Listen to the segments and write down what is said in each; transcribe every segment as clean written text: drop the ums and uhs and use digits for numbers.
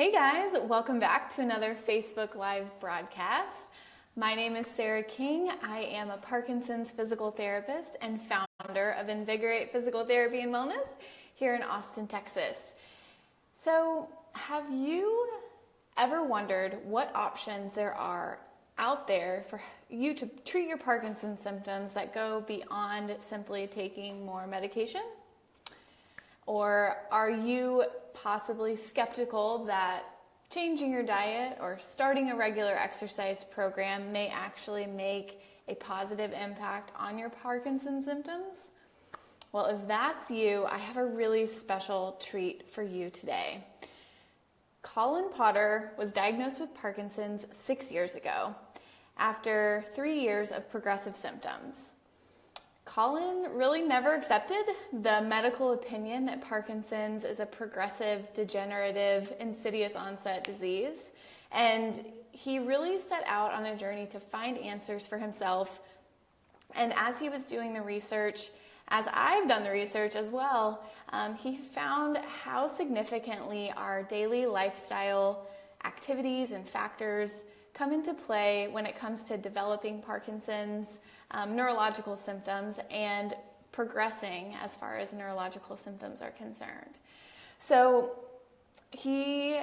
Hey guys, welcome back to another Facebook Live broadcast. My name is Sarah King. I am a Parkinson's physical therapist and founder of Invigorate Physical Therapy and Wellness here in Austin, Texas. So, have you ever wondered what options there are out there for you to treat your Parkinson's symptoms that go beyond simply taking more medication? Or are you possibly skeptical that changing your diet or starting a regular exercise program may actually make a positive impact on your Parkinson's symptoms? Well, if that's you, I have a really special treat for you today. Colin Potter was diagnosed with Parkinson's 6 years ago after 3 years of progressive symptoms. Colin really never accepted the medical opinion that Parkinson's is a progressive, degenerative, insidious onset disease, and he really set out on a journey to find answers for himself. And as he was doing the research, as I've done the research as well, he found how significantly our daily lifestyle activities and factors come into play when it comes to developing Parkinson's, neurological symptoms, and progressing as far as neurological symptoms are concerned. So he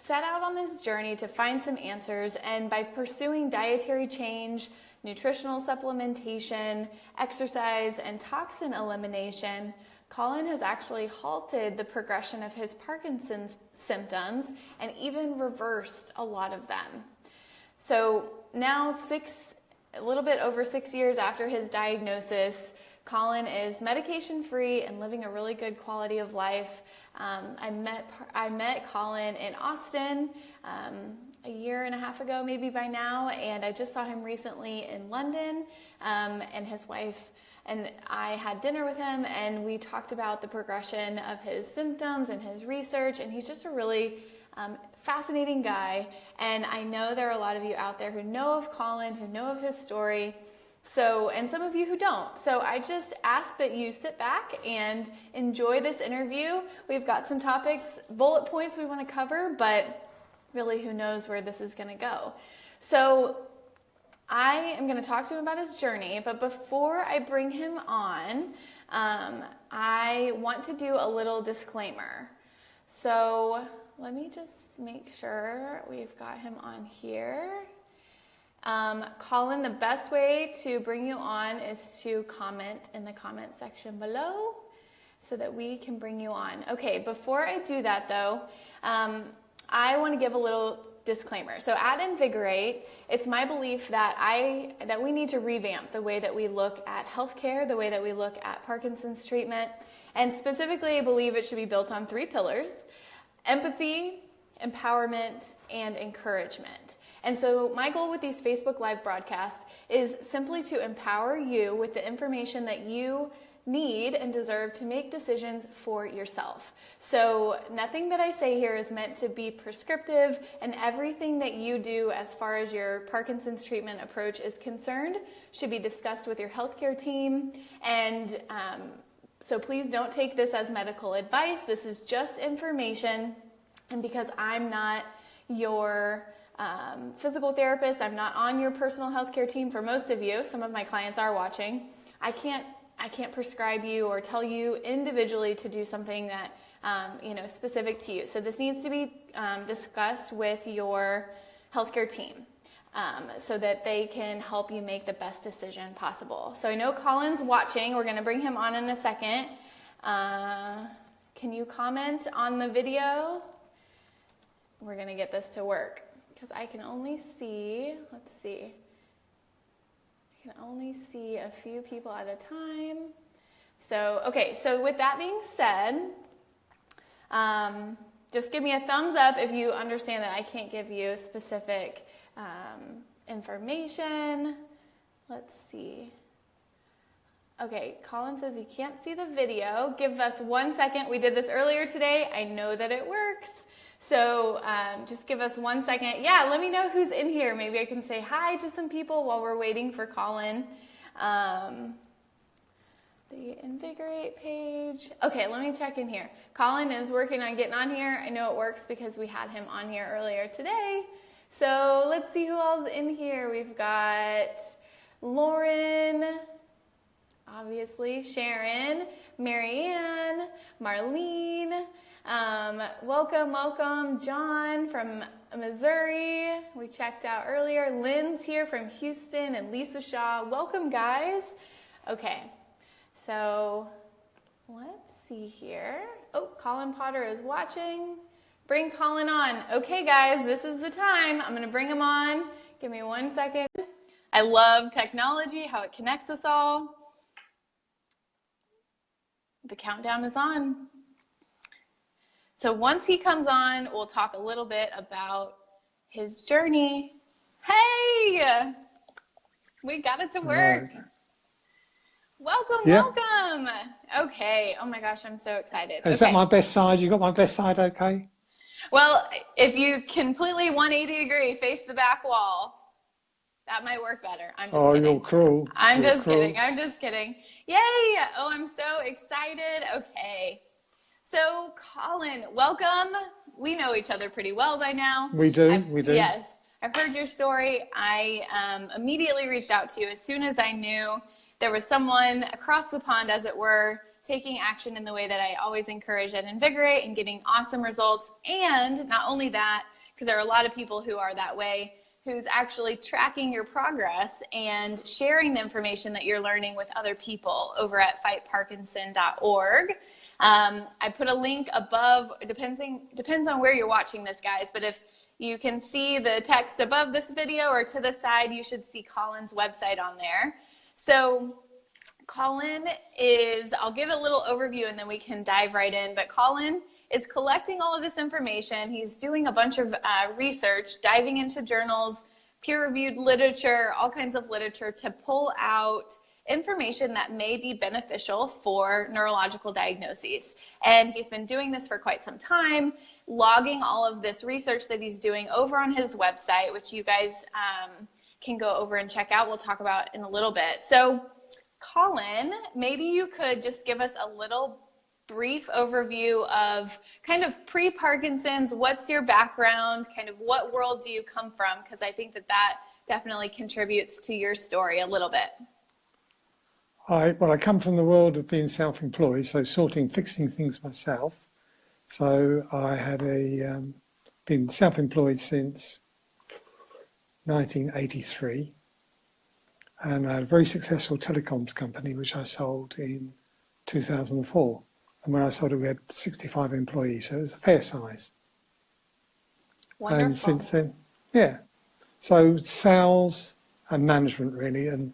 set out on this journey to find some answers, and by pursuing dietary change, nutritional supplementation, exercise, and toxin elimination, Colin has actually halted the progression of his Parkinson's symptoms and even reversed a lot of them. So now a little bit over 6 years after his diagnosis, Colin is medication-free and living a really good quality of life. I met Colin in Austin a year and a half ago, maybe by now, and I just saw him recently in London, and his wife and I had dinner with him, and we talked about the progression of his symptoms and his research, and he's just a really fascinating guy, and I know there are a lot of you out there who know of Colin, who know of his story, and some of you who don't. So I just ask that you sit back and enjoy this interview. We've got some topics, bullet points we want to cover, but really who knows where this is going to go. So I am going to talk to him about his journey, but before I bring him on, I want to do a little disclaimer. So let me just make sure we've got him on here. Colin, the best way to bring you on is to comment in the comment section below so that we can bring you on. Okay, before I do that though, I want to give a little disclaimer. So at Invigorate, it's my belief that we need to revamp the way that we look at healthcare, the way that we look at Parkinson's treatment, and specifically I believe it should be built on 3 pillars: empathy, empowerment, and encouragement. And so my goal with these Facebook Live broadcasts is simply to empower you with the information that you need and deserve to make decisions for yourself. So nothing that I say here is meant to be prescriptive, and everything that you do as far as your Parkinson's treatment approach is concerned should be discussed with your healthcare team. And so please don't take this as medical advice. This is just information. And because I'm not your physical therapist, I'm not on your personal healthcare team for most of you, some of my clients are watching, I can't prescribe you or tell you individually to do something that specific to you. So this needs to be discussed with your healthcare team so that they can help you make the best decision possible. So I know Colin's watching. We're going to bring him on in a second. Can you comment on the video? We're going to get this to work because I can only see, let's see. I can only see a few people at a time. So, okay, so with that being said, just give me a thumbs up if you understand that I can't give you specific information. Let's see. Okay, Colin says you can't see the video. Give us 1 second. We did this earlier today. I know that it works. So just give us 1 second. Yeah, let me know who's in here. Maybe I can say hi to some people while we're waiting for Colin. the Invigorate page. Okay, let me check in here. Colin is working on getting on here. I know it works because we had him on here earlier today. So let's see who all's in here. We've got Lauren, obviously, Sharon, Marianne, Marlene, welcome, John from Missouri, we checked out earlier. Lynn's here from Houston, and Lisa Shaw. Welcome, guys. Okay, so let's see here. Oh, Colin Potter is watching. Bring Colin on. Okay, guys, this is the time. I'm going to bring him on. Give me 1 second. I love technology, how it connects us all. The countdown is on. So once he comes on, we'll talk a little bit about his journey. Hey, we got it to work. Right. Welcome. Okay. Oh my gosh, I'm so excited. Is that my best side? You got my best side okay? Well, if you completely 180 degree face the back wall, that might work better. I'm just kidding. You're cruel. I'm just kidding. Yay. Oh, I'm so excited. Okay. So, Colin, welcome. We know each other pretty well by now. We do. Yes. I've heard your story. I immediately reached out to you as soon as I knew there was someone across the pond, as it were, taking action in the way that I always encourage at Invigorate and getting awesome results. And not only that, because there are a lot of people who are that way, who's actually tracking your progress and sharing the information that you're learning with other people over at Fight-Parkinson.org. I put a link above, depends on where you're watching this, guys, but if you can see the text above this video or to the side, you should see Colin's website on there. So Colin is, I'll give a little overview and then we can dive right in, but Colin is collecting all of this information. He's doing a bunch of research, diving into journals, peer-reviewed literature, all kinds of literature to pull out information that may be beneficial for neurological diagnoses. And he's been doing this for quite some time, logging all of this research that he's doing over on his website, which you guys can go over and check out. We'll talk about in a little bit. So Colin, maybe you could just give us a little brief overview of kind of pre-Parkinson's, what's your background, kind of what world do you come from? Because I think that definitely contributes to your story a little bit. Well, I come from the world of being self-employed, so fixing things myself. So I had been self-employed since 1983, and I had a very successful telecoms company which I sold in 2004. And when I sold it, we had 65 employees, so it was a fair size. Wonderful. And since then, yeah. So sales and management really, and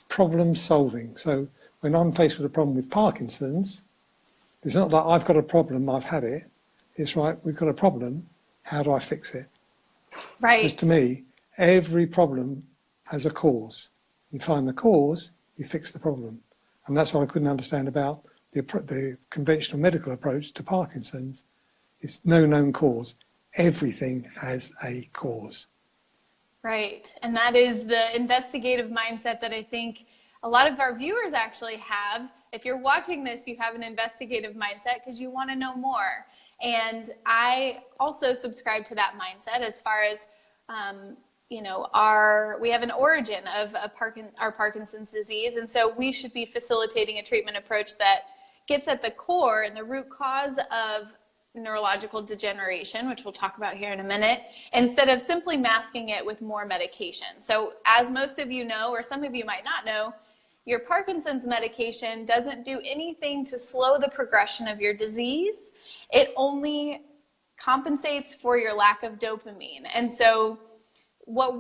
problem solving. So when I'm faced with a problem with Parkinson's, it's not like I've got a problem, I've had it. It's right, we've got a problem, how do I fix it? Right. Because to me, every problem has a cause. You find the cause, you fix the problem. And that's what I couldn't understand about the conventional medical approach to Parkinson's. It's no known cause. Everything has a cause. Right. And that is the investigative mindset that I think a lot of our viewers actually have. If you're watching this, you have an investigative mindset because you want to know more. And I also subscribe to that mindset as far as, we have an origin of our Parkinson's disease. And so we should be facilitating a treatment approach that gets at the core and the root cause of neurological degeneration, which we'll talk about here in a minute, instead of simply masking it with more medication. So as most of you know, or some of you might not know, your Parkinson's medication doesn't do anything to slow the progression of your disease. It only compensates for your lack of dopamine. And so what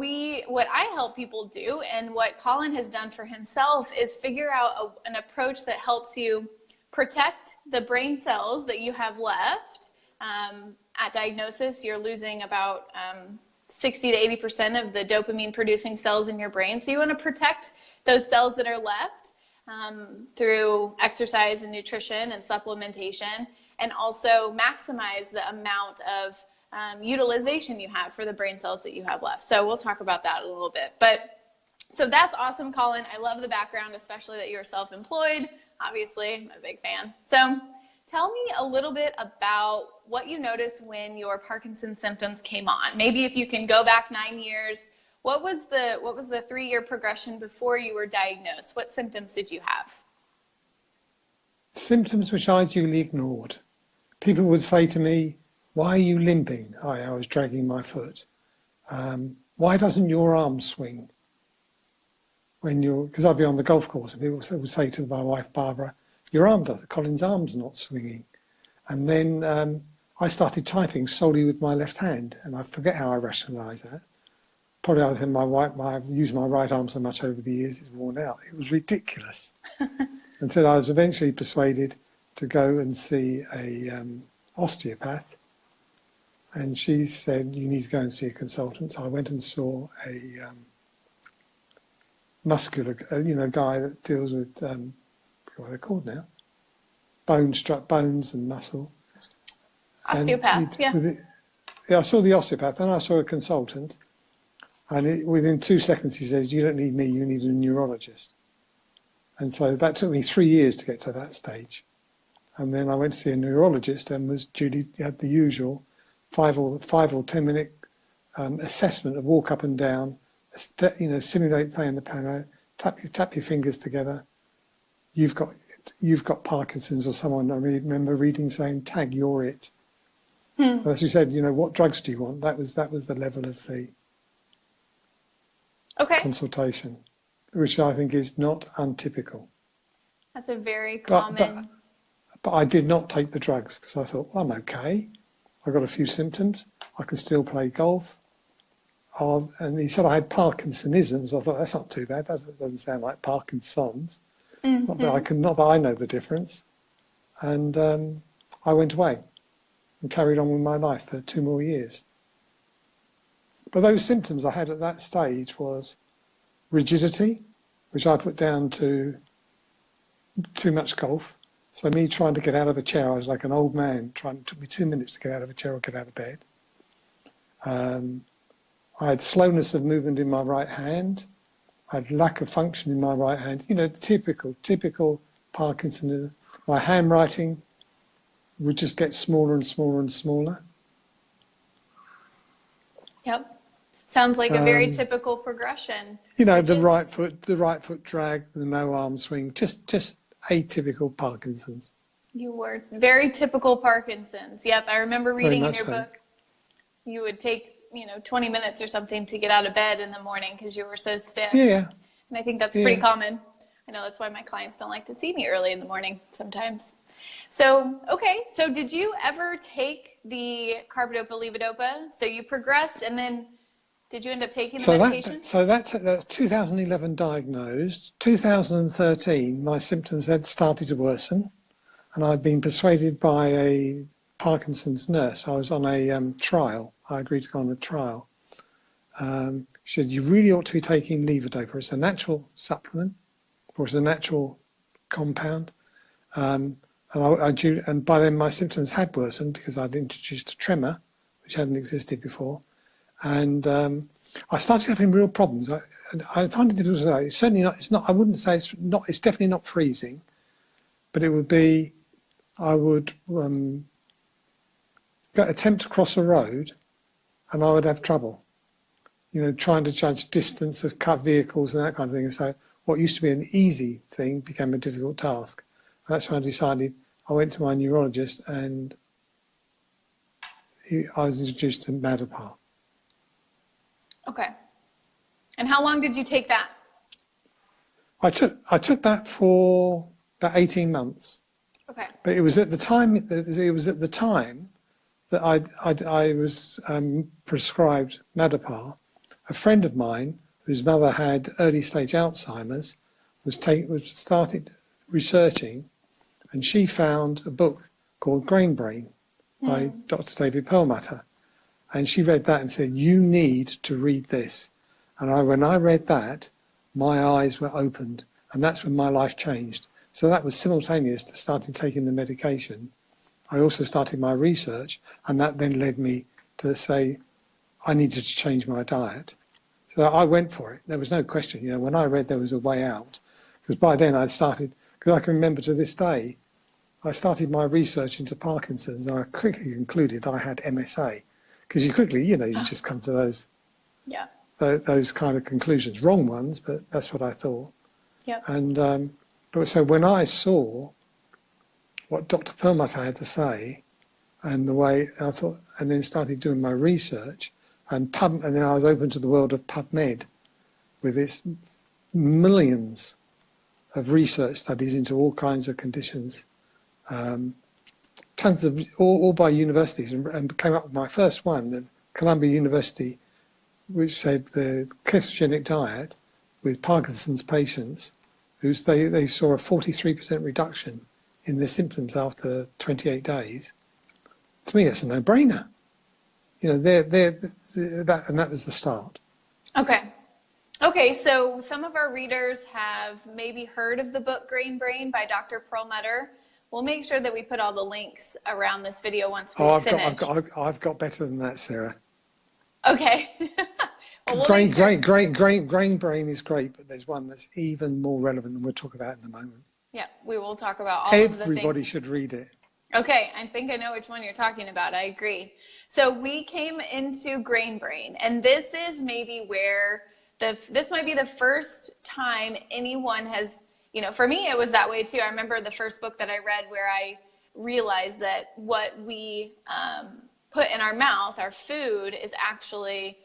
I help people do, and what Colin has done for himself, is figure out an approach that helps you protect the brain cells that you have left. At diagnosis, you're losing about 60 to 80% of the dopamine producing cells in your brain. So you want to protect those cells that are left through exercise and nutrition and supplementation, and also maximize the amount of utilization you have for the brain cells that you have left. So we'll talk about that a little bit. But So that's awesome, Colin. I love the background, especially that you're self-employed. Obviously, I'm a big fan. So tell me a little bit about what you noticed when your Parkinson's symptoms came on. Maybe if you can go back 9 years, what was the 3-year progression before you were diagnosed? What symptoms did you have? Symptoms which I usually ignored. People would say to me, "Why are you limping?" I was dragging my foot. Why doesn't your arm swing? Because I'd be on the golf course and people would say to my wife, Barbara, Colin's arm's not swinging. And then I started typing solely with my left hand, and I forget how I rationalise that. Probably I've used my right arm so much over the years, it's worn out. It was ridiculous. Until I was eventually persuaded to go and see a osteopath. And she said, "You need to go and see a consultant." So I went and saw a muscular, guy that deals with, what are they called now? Bones and muscle. Osteopath, I saw the osteopath, then I saw a consultant. And within 2 seconds he says, "You don't need me, you need a neurologist." And so that took me 3 years to get to that stage. And then I went to see a neurologist and had the usual 5 or 10 minute assessment of walk up and down, simulate playing the piano, tap your fingers together. You've got Parkinson's, or someone I remember reading saying, "Tag, you're it." As you said, what drugs do you want? That was the level of the consultation, which I think is not untypical. That's a very common. But I did not take the drugs because I thought, well, I'm okay. I've got a few symptoms. I can still play golf. And he said I had Parkinsonisms. I thought, that's not too bad. That doesn't sound like Parkinson's. Not that I know the difference. And I went away and carried on with my life for 2 more years. But those symptoms I had at that stage was rigidity, which I put down to too much golf. So me trying to get out of a chair, I was like an old man. It took me 2 minutes to get out of a chair or get out of bed. I had slowness of movement in my right hand. I had lack of function in my right hand. Typical Parkinson. My handwriting would just get smaller and smaller and smaller. Yep. Sounds like a very typical progression. The right foot drag, the no arm swing, just atypical Parkinson's. You were very typical Parkinson's. Yep, I remember reading in your book, you would take 20 minutes or something to get out of bed in the morning because you were so stiff. Yeah. And I think that's pretty common. I know that's why my clients don't like to see me early in the morning sometimes. So did you ever take the carbidopa-levodopa? So you progressed, and then did you end up taking the medication? That's 2011 diagnosed. 2013, my symptoms had started to worsen, and I'd been persuaded by a Parkinson's nurse. I was on a trial. I agreed to go on a trial. She said, "You really ought to be taking levodopa. It's a natural supplement, or it's a natural compound." And by then my symptoms had worsened because I'd introduced a tremor, which hadn't existed before. And I started having real problems. I find it difficult to say. It's certainly not. It's not. I wouldn't say it's not. It's definitely not freezing, but it would be. I would attempt to cross a road, and I would have trouble. Trying to judge distance of cut vehicles and that kind of thing. And so what used to be an easy thing became a difficult task. And that's when I decided. I went to my neurologist, and I was introduced to Madapar. Okay. And how long did you take that? I took that for about 18 months. Okay. But it was at the time that I was prescribed Madapar. A friend of mine whose mother had early stage Alzheimer's started researching, and she found a book called Grain Brain by Dr. David Perlmutter. And she read that and said, "You need to read this." And when I read that, my eyes were opened, and that's when my life changed. So that was simultaneous to starting taking the medication. I also started my research, and that then led me to say I needed to change my diet. So So I went for it. There was no question. You know, when I read there was a way out, because by then I started, because I can remember to this day, I started my research into Parkinson's and I quickly concluded I had MSA. Because you quickly, you know, you just come to those Yeah. those kind of conclusions. Wrong ones, but that's what I thought. Yep. And but so when I saw what Dr. Perlmutter had to say, and the way I thought, and then started doing my research, and then I was open to the world of PubMed, with its millions of research studies into all kinds of conditions, tons of all by universities, and came up with my first one at Columbia University, which said the ketogenic diet with Parkinson's patients, they saw a 43% reduction in their symptoms after 28 days. To me, it's a no-brainer. You know, that was the start. Okay. Okay, so some of our readers have maybe heard of the book Grain Brain by Dr. Perlmutter. We'll make sure that we put all the links around this video once we finish. I've got better than that, Sarah. Okay. Well, Grain Brain is great, but there's one that's even more relevant, and we'll talk about in a moment. Yeah, we will talk about all of the things. Everybody should read it. Okay, I think I know which one you're talking about. I agree. So we came into Grain Brain, and this is maybe where this might be the first time anyone has, you know, for me it was that way too. I remember the first book that I read where I realized that what we put in our mouth, our food, is actually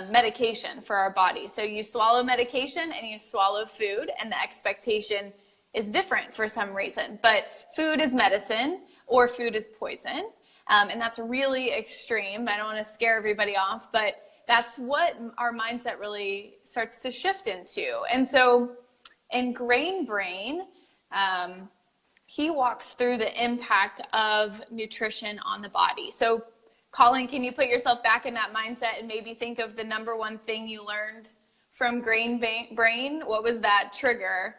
medication for our body. So you swallow medication and you swallow food, and the expectation is different for some reason. But food is medicine or food is poison. And that's really extreme. I don't want to scare everybody off, but that's what our mindset really starts to shift into. And so in Grain Brain, he walks through the impact of nutrition on the body. So Colin, can you put yourself back in that mindset and maybe think of the number one thing you learned from Grain Brain? What was that trigger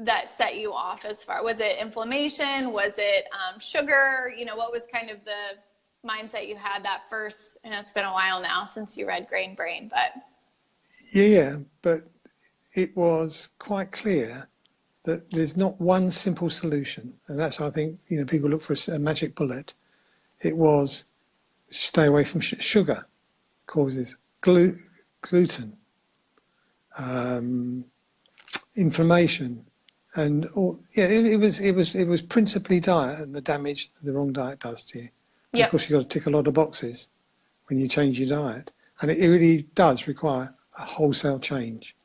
that set you off as far? Was it inflammation? Was it sugar? You know, what was kind of the mindset you had that first? I know it's been a while now since you read Grain Brain, but. Yeah, but it was quite clear that there's not one simple solution. And that's why I think, you know, people look for a magic bullet. It was stay away from sugar, causes gluten, inflammation, and it was principally diet and the damage that the wrong diet does to you. Yep. Of course, you've got to tick a lot of boxes when you change your diet, and it really does require a wholesale change.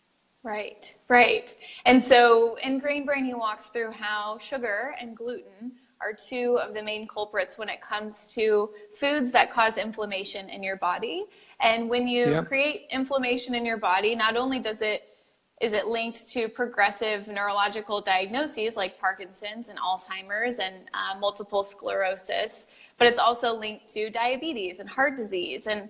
Right, right. And so in Grain Brain, he walks through how sugar and gluten are two of the main culprits when it comes to foods that cause inflammation in your body. And when you create inflammation in your body, not only is it linked to progressive neurological diagnoses like Parkinson's and Alzheimer's and multiple sclerosis, but it's also linked to diabetes and heart disease and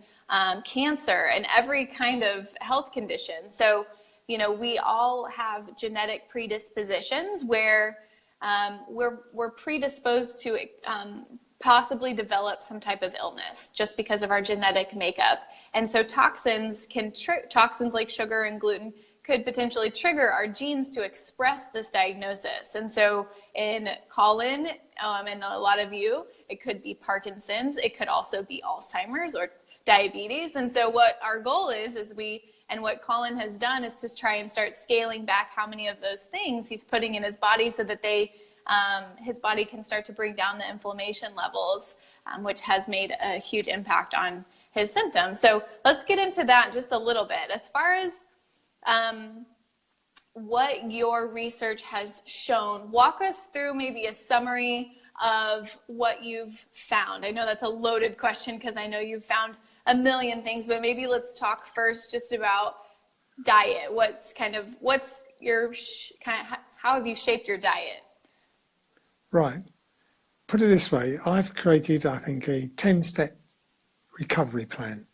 cancer and every kind of health condition. So, you know, we all have genetic predispositions where we're predisposed to possibly develop some type of illness just because of our genetic makeup. And so toxins like sugar and gluten could potentially trigger our genes to express this diagnosis. And so in Colin and a lot of you, it could be Parkinson's. It could also be Alzheimer's or diabetes. And so what our goal is and what Colin has done is to try and start scaling back how many of those things he's putting in his body so that his body can start to bring down the inflammation levels, which has made a huge impact on his symptoms. So let's get into that just a little bit. As far as what your research has shown, walk us through maybe a summary of what you've found. I know that's a loaded question because I know you've found a million things, but maybe let's talk first just about diet. How have you shaped your diet? Right. Put it this way, I've created, I think, a 10-step recovery plan,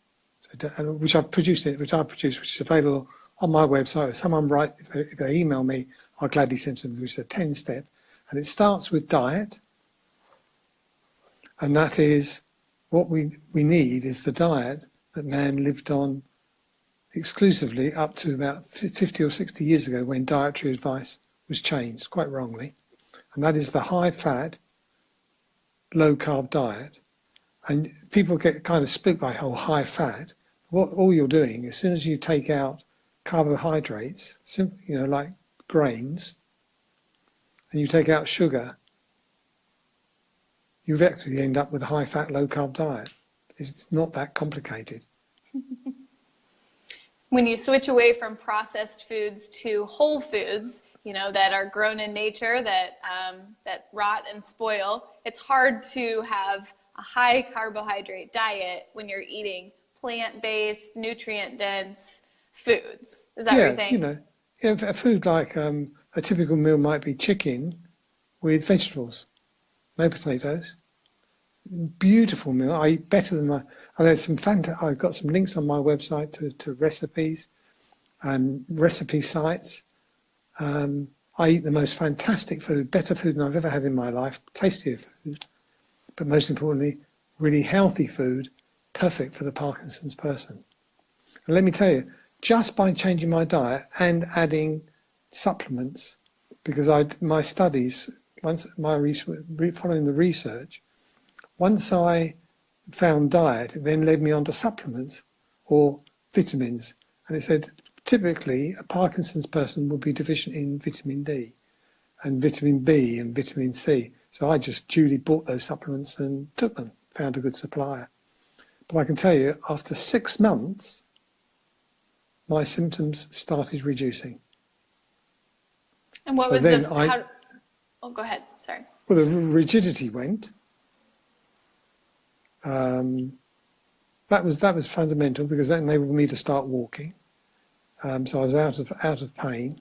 which I've produced, which is available on my website. If someone if they email me, I'll gladly send them, which is a 10-step. And it starts with diet. And that is what we need is the diet that man lived on exclusively up to about 50 or 60 years ago when dietary advice was changed, quite wrongly. And that is the high-fat, low-carb diet. And people get kind of spooked by whole high-fat. What all you're doing, as soon as you take out carbohydrates, like grains, and you take out sugar, you actually end up with a high-fat, low-carb diet. It's not that complicated. When you switch away from processed foods to whole foods, that are grown in nature, that rot and spoil, it's hard to have a high carbohydrate diet when you're eating plant-based, nutrient-dense foods. Is that what you're saying? A food like a typical meal might be chicken with vegetables, no potatoes. Beautiful meal. I eat better than that. And there's I've got some links on my website to recipes and recipe sites. I eat the most fantastic food, better food than I've ever had in my life, tastier food, but most importantly, really healthy food, perfect for the Parkinson's person. And let me tell you, just by changing my diet and adding supplements, because my studies, following the research, once I found diet, it then led me on to supplements or vitamins. And it said, typically, a Parkinson's person would be deficient in vitamin D and vitamin B and vitamin C. So I just duly bought those supplements and took them, found a good supplier. But I can tell you, after 6 months, my symptoms started reducing. And what was oh, go ahead, sorry. Well, the rigidity went. That was fundamental because that enabled me to start walking. So I was out of pain.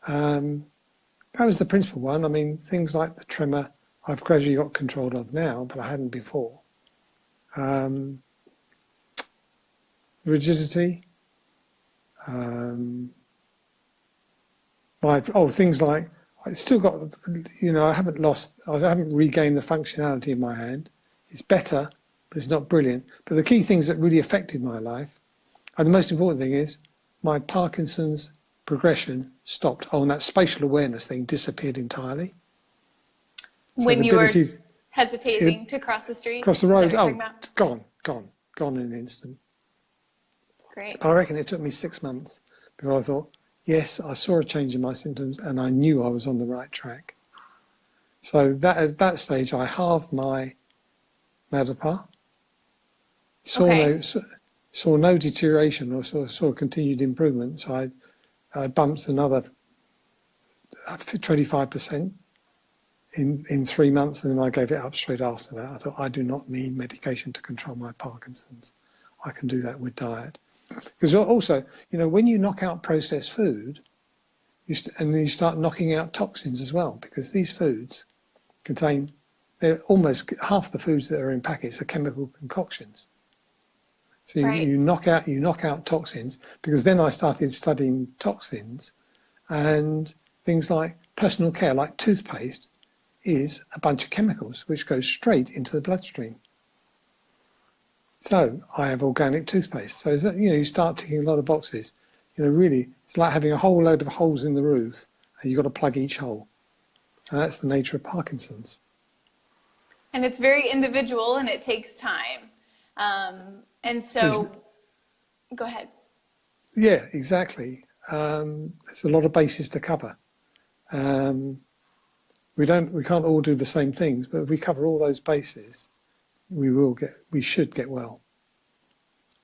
That was the principal one. I mean, things like the tremor, I've gradually got control of now, but I hadn't before. Rigidity. Things like I still got, I haven't regained the functionality of my hand. It's better, but it's not brilliant. But the key things that really affected my life, and the most important thing is, my Parkinson's progression stopped. Oh, and that spatial awareness thing disappeared entirely. When you were hesitating to cross the street? Cross the road, gone in an instant. Great. I reckon it took me 6 months before I thought, yes, I saw a change in my symptoms and I knew I was on the right track. So at that stage, I halved my Madapa, saw no deterioration or saw continued improvement. So I bumped another 25% in 3 months, and then I gave it up straight after that. I thought, I do not need medication to control my Parkinson's. I can do that with diet. Because also, when you knock out processed food, and you start knocking out toxins as well, because these foods they're almost half the foods that are in packets are chemical concoctions. So you knock out toxins, because then I started studying toxins, and things like personal care, like toothpaste, is a bunch of chemicals which go straight into the bloodstream. So I have organic toothpaste. So you start ticking a lot of boxes. Really, it's like having a whole load of holes in the roof, and you've got to plug each hole. And that's the nature of Parkinson's. And it's very individual, and it takes time. And so, go ahead. Yeah, exactly. There's a lot of bases to cover. We can't all do the same things, but if we cover all those bases, we should get well.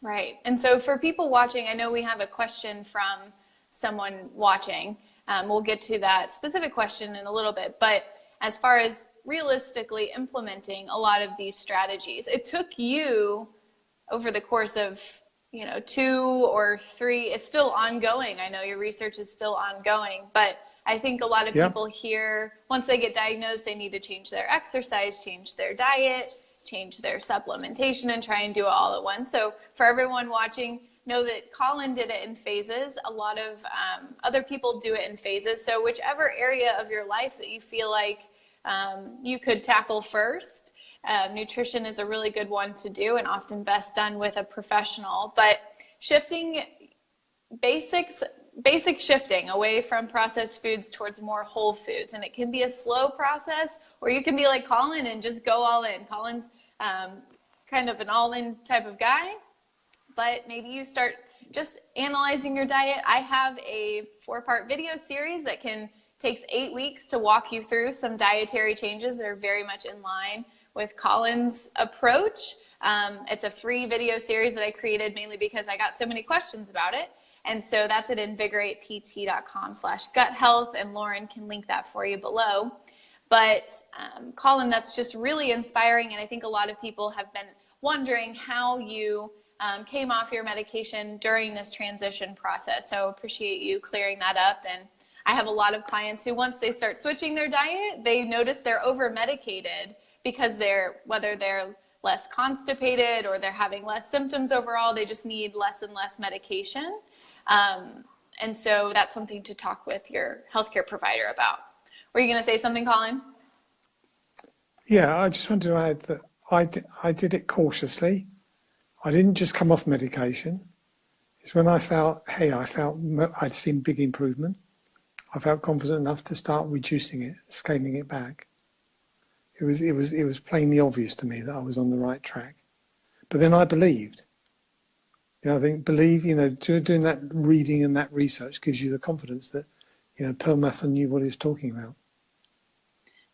Right. And so for people watching, I know we have a question from someone watching. We'll get to that specific question in a little bit, but as far as realistically implementing a lot of these strategies, it took you over the course of 2 or 3, it's still ongoing. I know your research is still ongoing, but I think a lot of people here, once they get diagnosed, they need to change their exercise, change their diet, change their supplementation, and try and do it all at once. So for everyone watching, know that Colin did it in phases. A lot of other people do it in phases. So whichever area of your life that you feel like you could tackle first, nutrition is a really good one to do, and often best done with a professional. But shifting basic shifting away from processed foods towards more whole foods. And it can be a slow process, or you can be like Colin and just go all in. Colin's kind of an all-in type of guy, but maybe you start just analyzing your diet. I have a 4-part video series that takes 8 weeks to walk you through some dietary changes that are very much in line with Colin's approach. It's a free video series that I created mainly because I got so many questions about it. And so that's at invigoratept.com/gut health, and Lauren can link that for you below. But Colin, that's just really inspiring, and I think a lot of people have been wondering how you came off your medication during this transition process. So appreciate you clearing that up. And I have a lot of clients who, once they start switching their diet, they notice they're over-medicated because whether they're less constipated or they're having less symptoms overall, they just need less and less medication. And so that's something to talk with your healthcare provider about. Were you going to say something, Colin? Yeah, I just wanted to add that I did it cautiously. I didn't just come off medication. It's when I felt I'd seen big improvement. I felt confident enough to start reducing it, scaling it back. It was plainly obvious to me that I was on the right track. But then I believed. I think doing that reading and that research gives you the confidence that, Pearl Mathon knew what he was talking about.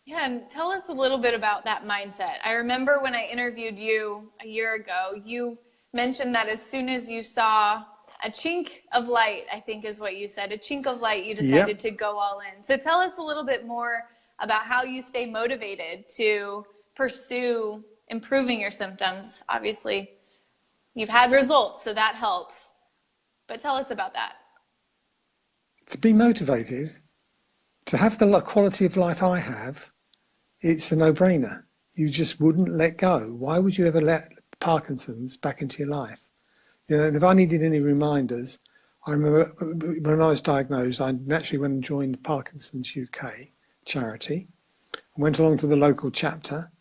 Yeah, and tell us a little bit about that mindset. I remember when I interviewed you a year ago, you mentioned that as soon as you saw a chink of light, I think is what you said, a chink of light, you decided to go all in. So tell us a little bit more about how you stay motivated to pursue improving your symptoms. Obviously, you've had results, so that helps. But tell us about that. To be motivated, to have the quality of life I have, it's a no-brainer. You just wouldn't let go. Why would you ever let Parkinson's back into your life? And if I needed any reminders, I remember when I was diagnosed, I naturally went and joined Parkinson's UK charity. I went along to the local chapter,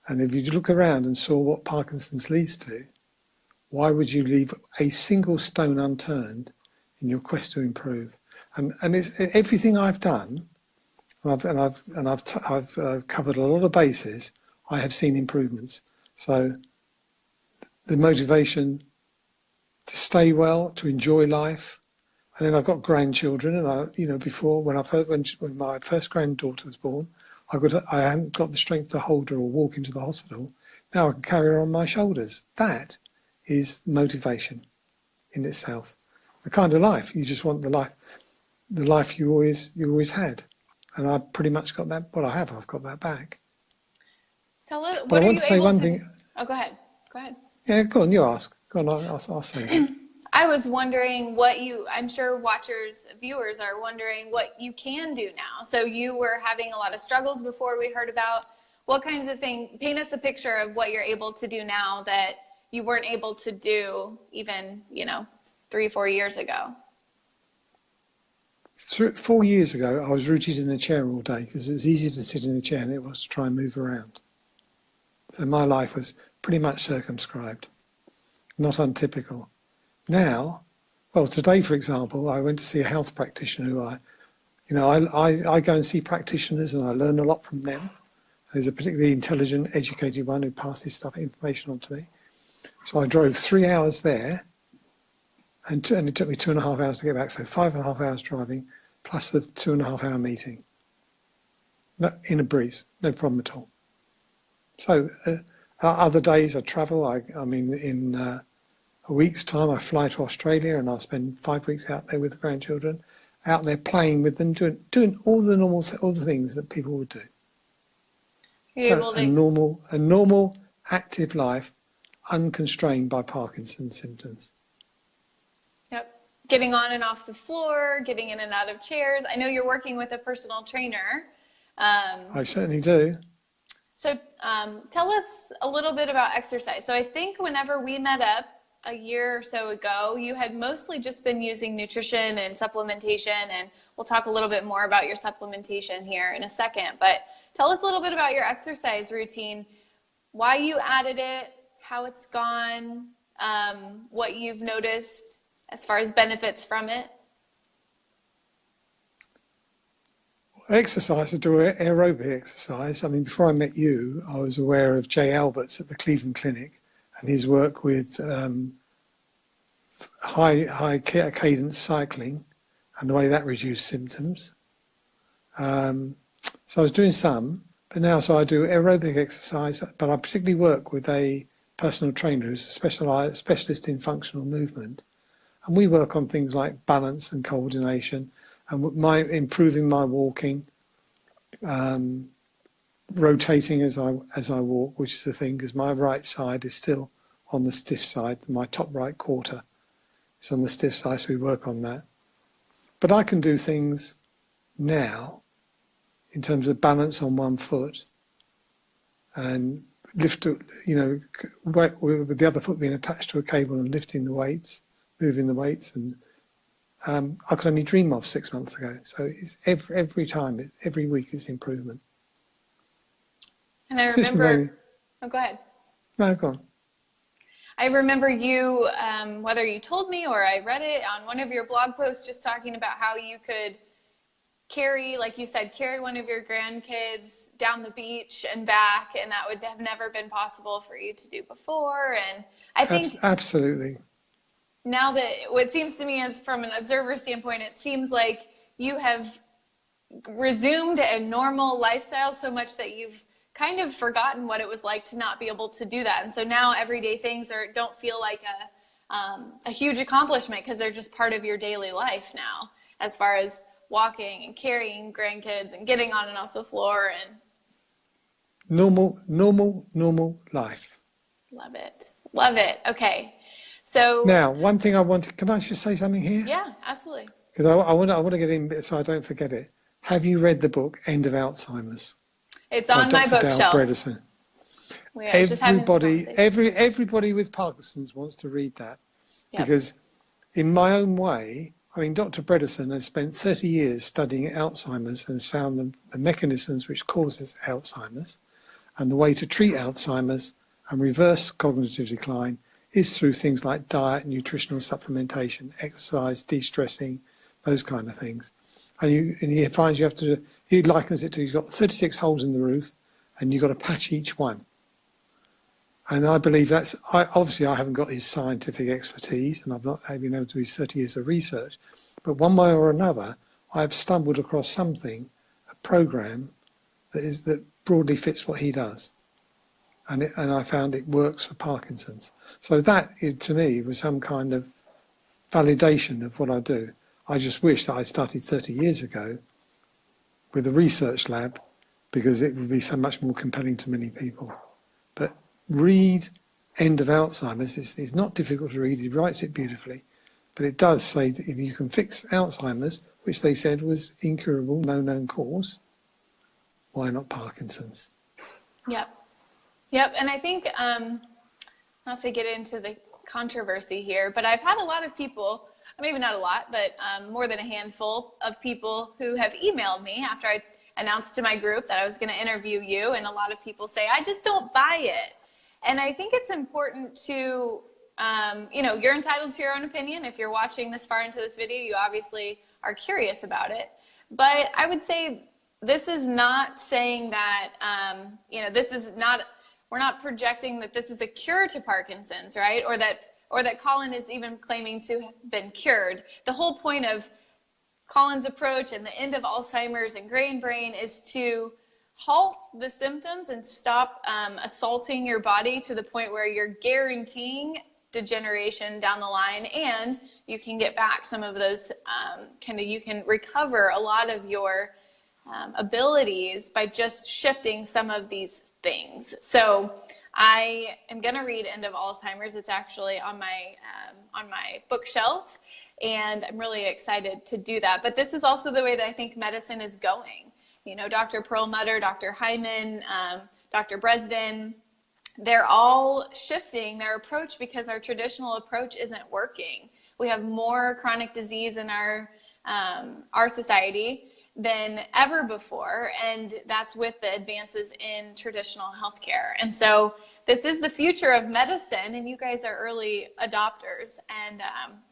and if you look around and saw what Parkinson's leads to, why would you leave a single stone unturned in your quest to improve? And it's everything I've done, and I've covered a lot of bases. I have seen improvements. So the motivation to stay well, to enjoy life, and then I've got grandchildren. And before when my first granddaughter was born, I hadn't got the strength to hold her or walk into the hospital. Now I can carry her on my shoulders. That is motivation in itself. The kind of life you just want, the life you always had, and I pretty much got that. Well, I've got that back. Tell us. But I want to say one thing. Oh, go ahead. Yeah, go on. You ask. Go on. I'll say that. I was wondering I'm sure viewers are wondering what you can do now. So you were having a lot of struggles before we heard about. What kinds of things? Paint us a picture of what you're able to do now that you weren't able to do even 3-4 years ago. 4 years ago, I was rooted in a chair all day because it was easier to sit in a chair than it was to try and move around. So my life was pretty much circumscribed, not untypical. Now, well, today, for example, I went to see a health practitioner who I go and see practitioners and I learn a lot from them. There's a particularly intelligent, educated one who passes information on to me. So I drove 3 hours there, and it took me 2.5 hours to get back. So 5.5 hours driving, plus the 2.5 hour meeting. In a breeze, no problem at all. So other days I travel. In a week's time I fly to Australia and I'll spend 5 weeks out there with the grandchildren, out there playing with them, doing all the things that people would do. So a normal active life, unconstrained by Parkinson's symptoms. Yep. Getting on and off the floor, getting in and out of chairs. I know you're working with a personal trainer. I certainly do. So tell us a little bit about exercise. So I think whenever we met up a year or so ago, you had mostly just been using nutrition and supplementation, and we'll talk a little bit more about your supplementation here in a second. But tell us a little bit about your exercise routine, why you added it, how it's gone, what you've noticed as far as benefits from it? Exercise, I do aerobic exercise. I mean, before I met you, I was aware of Jay Alberts at the Cleveland Clinic and his work with high cadence cycling and the way that reduced symptoms. So I was doing some, but now so I do aerobic exercise, but I particularly work with a personal trainer who's a specialist in functional movement. And we work on things like balance and coordination and improving my walking, rotating as I walk, which is the thing, because my right side is still on the stiff side. My top right quarter is on the stiff side, so we work on that. But I can do things now in terms of balance on one foot and lift, with the other foot being attached to a cable and lifting the weights, moving the weights, and I could only dream of 6 months ago. So it's every time, every week it's improvement. And I remember, go ahead. No, go on. I remember you, whether you told me or I read it on one of your blog posts, just talking about how you could carry, like you said, carry one of your grandkids down the beach and back, and that would have never been possible for you to do before. And I think absolutely. Now that what seems to me is from an observer standpoint, it seems like you have resumed a normal lifestyle so much that you've kind of forgotten what it was like to not be able to do that. And so now everyday things don't feel like a huge accomplishment because they're just part of your daily life now, as far as walking and carrying grandkids and getting on and off the floor and normal life. Love it. Okay. So now, one thing can I just say something here? Yeah, absolutely. Because I want to get in so I don't forget it. Have you read the book End of Alzheimer's? It's on my bookshelf. Bredesen. Everybody with Parkinson's wants to read that. Yep. Because in my own way, I mean, Dr. Bredesen has spent 30 years studying Alzheimer's and has found the mechanisms which causes Alzheimer's, and the way to treat Alzheimer's and reverse cognitive decline is through things like diet, nutritional supplementation, exercise, de-stressing, those kind of things. And he finds he likens it to, you've got 36 holes in the roof and you've got to patch each one. And I believe obviously I haven't got his scientific expertise and I've not been able to do his 30 years of research, but one way or another, I've stumbled across something, a program that broadly fits what he does. And I found it works for Parkinson's. So that, to me, was some kind of validation of what I do. I just wish that I started 30 years ago with a research lab, because it would be so much more compelling to many people. But read End of Alzheimer's. It's not difficult to read. He writes it beautifully. But it does say that if you can fix Alzheimer's, which they said was incurable, no known cause, why not Parkinson's? Yep. And I think, not to get into the controversy here, but I've had a lot of people, maybe not a lot, but more than a handful of people who have emailed me after I announced to my group that I was going to interview you. And a lot of people say, I just don't buy it. And I think it's important to, you're entitled to your own opinion. If you're watching this far into this video, you obviously are curious about it. But I would say this is not saying that, we're not projecting that this is a cure to Parkinson's, right? Or that Colin is even claiming to have been cured. The whole point of Colin's approach and the end of Alzheimer's and gray brain is to halt the symptoms and stop assaulting your body to the point where you're guaranteeing degeneration down the line, and you can get back some of those, you can recover a lot of your abilities by just shifting some of these things. So I am going to read End of Alzheimer's. It's actually on my bookshelf, and I'm really excited to do that. But this is also the way that I think medicine is going. Dr. Perlmutter, Dr. Hyman, Dr. Bredesen, they're all shifting their approach because our traditional approach isn't working. We have more chronic disease in our society than ever before, and that's with the advances in traditional healthcare. And so this is the future of medicine, and you guys are early adopters. And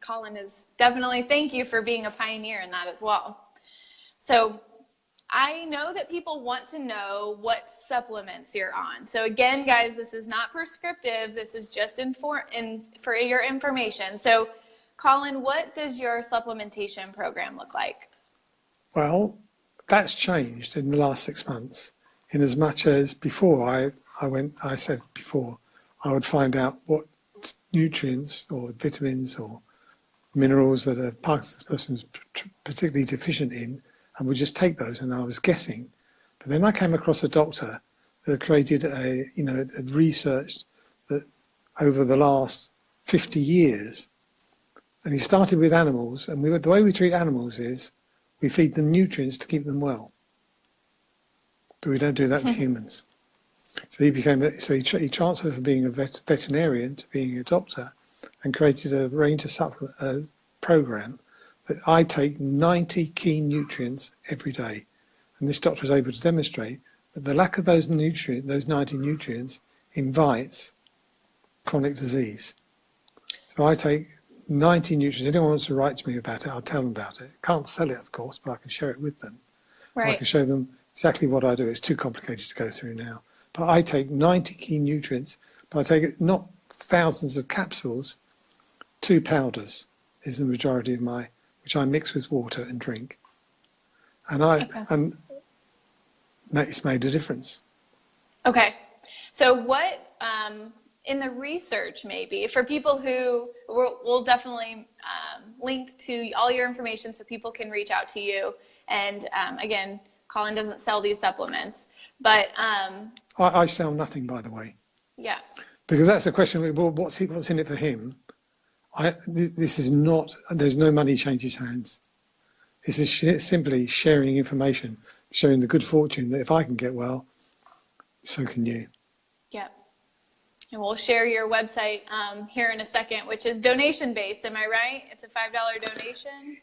Colin is definitely, thank you for being a pioneer in that as well. So I know that people want to know what supplements you're on. So again, guys, this is not prescriptive. This is just for your information. So Colin, what does your supplementation program look like? Well, that's changed in the last 6 months, in as much as before I said before, I would find out what nutrients or vitamins or minerals that a Parkinson's person is particularly deficient in, and would just take those, and I was guessing. But then I came across a doctor that had created had researched that over the last 50 years, and he started with animals, and the way we treat animals is we feed them nutrients to keep them well, but we don't do that with humans. So he transferred from being a veterinarian to being a doctor, and created a range of program that I take 90 key nutrients every day. And this doctor is able to demonstrate that the lack of those 90 nutrients invites chronic disease. So I take 90 nutrients. Anyone wants to write to me about it, I'll tell them about it. Can't sell it, of course, but I can share it with them. Right. I can show them exactly what I do. It's too complicated to go through now. But I take 90 key nutrients, but I take it not thousands of capsules, 2 powders is the majority of which I mix with water and drink. And it's made a difference. Okay. So what, in the research maybe, for people who, we'll definitely link to all your information so people can reach out to you. And again, Colin doesn't sell these supplements, but... I sell nothing, by the way. Yeah. Because that's the question, well, what's in it for him? This is not, there's no money changes hands. This is simply sharing information, showing the good fortune that if I can get well, so can you. Yeah. And we'll share your website here in a second, which is donation based. Am I right? It's a $5 donation.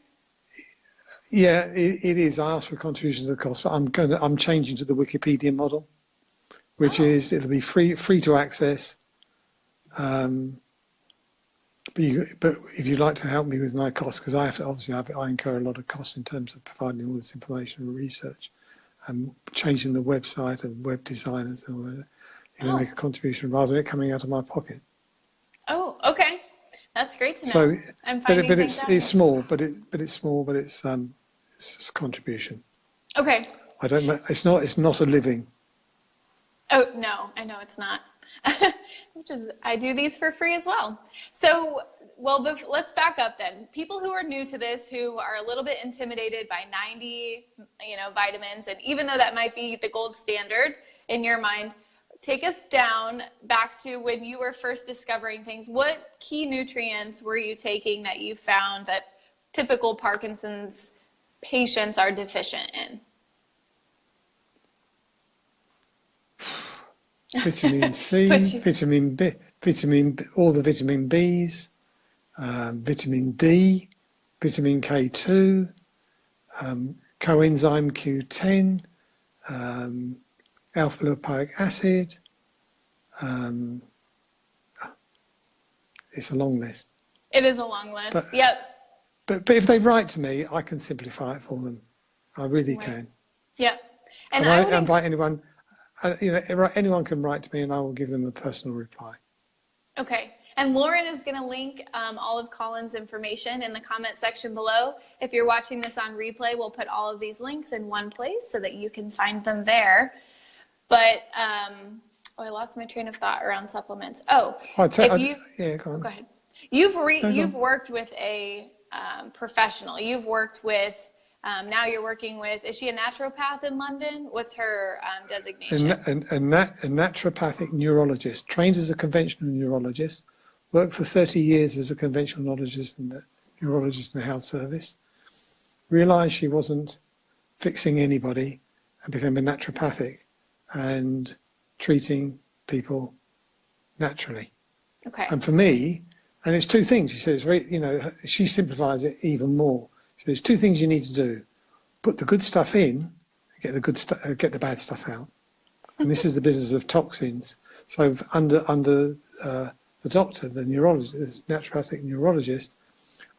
Yeah, it is. I asked for contributions of cost, but I'm changing to the Wikipedia model, which is, it'll be free to access. But if you'd like to help me with my costs, because I incur a lot of costs in terms of providing all this information and research, and changing the website and web designers and all that, make a contribution rather than it coming out of my pocket. Oh, okay, that's great to know. So, I'm finding but it's small, but it's a contribution. Okay. It's not a living. Oh no, I know it's not. I do these for free as well. So, let's back up then. People who are new to this, who are a little bit intimidated by 90, vitamins, and even though that might be the gold standard in your mind, take us down back to when you were first discovering things. What key nutrients were you taking that you found that typical Parkinson's patients are deficient in? Vitamin C, vitamin B, all the vitamin Bs, vitamin D, vitamin K2, coenzyme Q10, alpha lipoic acid. It's a long list. It is a long list. Yep. But if they write to me, I can simplify it for them. I really can. Yep. And I invite anyone. Anyone can write to me, and I will give them a personal reply. Okay. And Lauren is going to link all of Colin's information in the comment section below. If you're watching this on replay, we'll put all of these links in one place so that you can find them there. But I lost my train of thought around supplements. Go on. Go ahead. You've worked with a professional. You've worked with. Now you're working with, is she a naturopath in London? What's her designation? A naturopathic neurologist, trained as a conventional neurologist, worked for 30 years as a conventional neurologist in the health service, realised she wasn't fixing anybody and became a naturopathic and treating people naturally. Okay. And for me, and it's two things, she says, she simplifies it even more. So there's two things you need to do: put the good stuff in, get the bad stuff out. And this is the business of toxins. So under the doctor, the neurologist, naturopathic neurologist,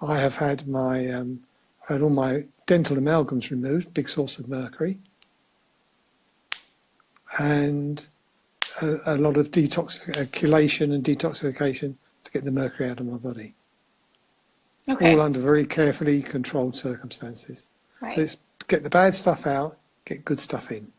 I have had all my dental amalgams removed, big source of mercury, and a lot of chelation and detoxification to get the mercury out of my body. Okay. All under very carefully controlled circumstances. Right. Let's get the bad stuff out, get good stuff in.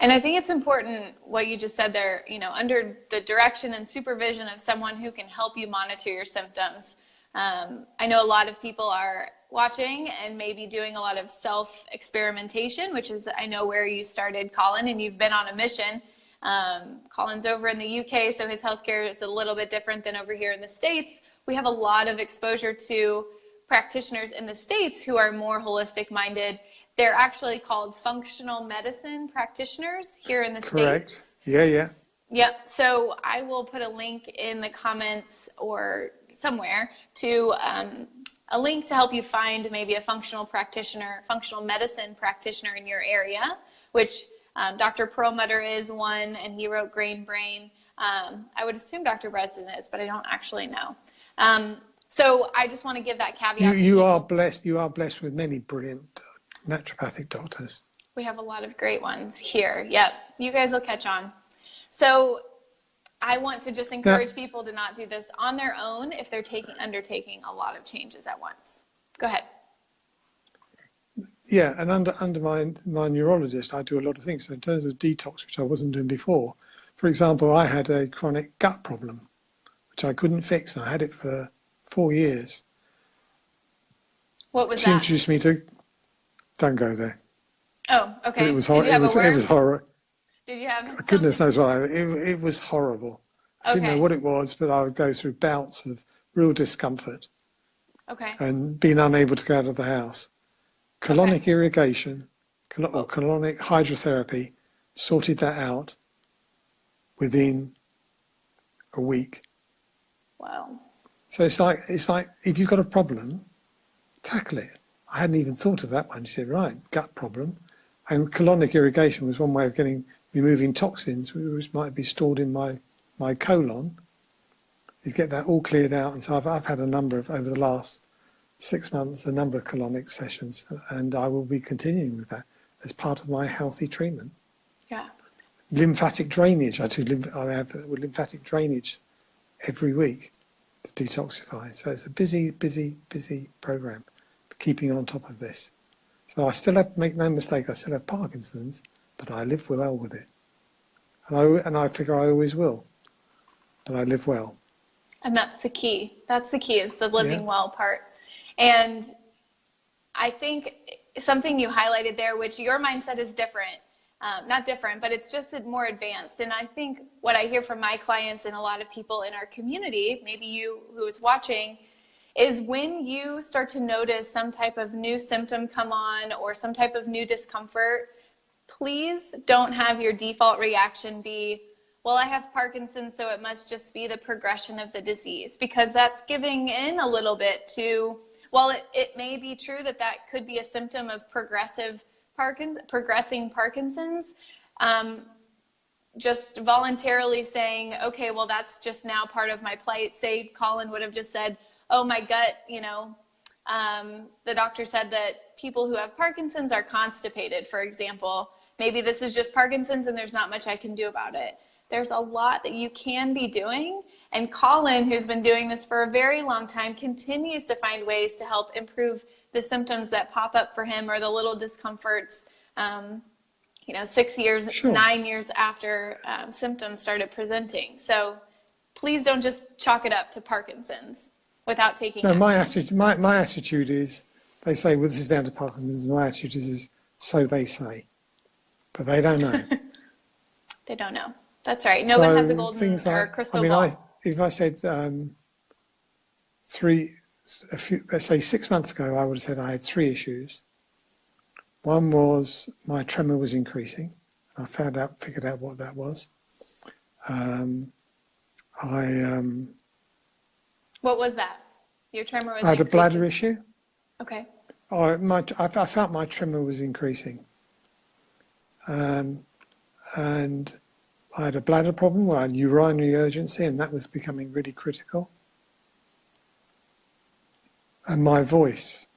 And I think it's important what you just said there, under the direction and supervision of someone who can help you monitor your symptoms. I know a lot of people are watching and maybe doing a lot of self-experimentation, which is, I know, where you started, Colin, and you've been on a mission. Colin's over in the UK, so his healthcare is a little bit different than over here in the States. We have a lot of exposure to practitioners in the States who are more holistic minded. They're actually called functional medicine practitioners here in the Correct. States. Yeah. Yep. So I will put a link in the comments or somewhere to a link to help you find maybe a functional medicine practitioner in your area, which Dr. Perlmutter is one, and he wrote Grain Brain. I would assume Dr. Bresden is, but I don't actually know. So I just want to give that caveat. You are blessed. You are blessed with many brilliant naturopathic doctors. We have a lot of great ones here. Yep. You guys will catch on. So I want to just encourage people to not do this on their own if they're undertaking a lot of changes at once. Go ahead. Yeah, and under my neurologist, I do a lot of things. So in terms of detox, which I wasn't doing before, for example, I had a chronic gut problem, which I couldn't fix, and I had it for 4 years. What was she that? introduced me to. Don't go there. Oh, okay. But it was horrible. It was horrible. Did you have? Goodness knows what it was horrible. I didn't know what it was, but I would go through bouts of real discomfort. Okay. And being unable to go out of the house. Colonic irrigation, or colonic hydrotherapy, sorted that out within a week. Wow. So it's like if you've got a problem, tackle it. I hadn't even thought of that one. You said, right, gut problem. And colonic irrigation was one way of removing toxins which might be stored in my colon. You get that all cleared out. And so I've had over the last 6 months, a number of colonic sessions, and I will be continuing with that as part of my healthy treatment. Yeah. Lymphatic drainage. I have lymphatic drainage every week to detoxify. So it's a busy program, keeping on top of this. So I still make no mistake, I still have Parkinson's, but I live well with it. And I figure I always will, but I live well. And that's the key. That's the key, is the living well part. And I think something you highlighted there, which your mindset is different, not different, but it's just more advanced. And I think what I hear from my clients and a lot of people in our community, maybe you who is watching, is when you start to notice some type of new symptom come on or some type of new discomfort, please don't have your default reaction be, well, I have Parkinson's, so it must just be the progression of the disease, because that's giving in a little bit to, while it may be true that could be a symptom of progressing Parkinson's, just voluntarily saying, okay, well, that's just now part of my plight. Say Colin would have just said, oh, my gut, the doctor said that people who have Parkinson's are constipated, for example. Maybe this is just Parkinson's and there's not much I can do about it. There's a lot that you can be doing. And Colin, who's been doing this for a very long time, continues to find ways to help improve the symptoms that pop up for him, or the little discomforts, 6 years, Sure. 9 years after symptoms started presenting. So please don't just chalk it up to Parkinson's without taking action. My attitude is, they say, well, this is down to Parkinson's. My attitude is, so they say. But they don't know. They don't know. That's right. No one has a golden or crystal ball. If I said let's say 6 months ago, I would have said I had 3 issues. One was my tremor was increasing. I figured out what that was. What was that? Your tremor was increasing? I had a bladder issue. Okay. I felt my tremor was increasing. And I had a bladder problem where I had urinary urgency, and that was becoming really critical. And my voice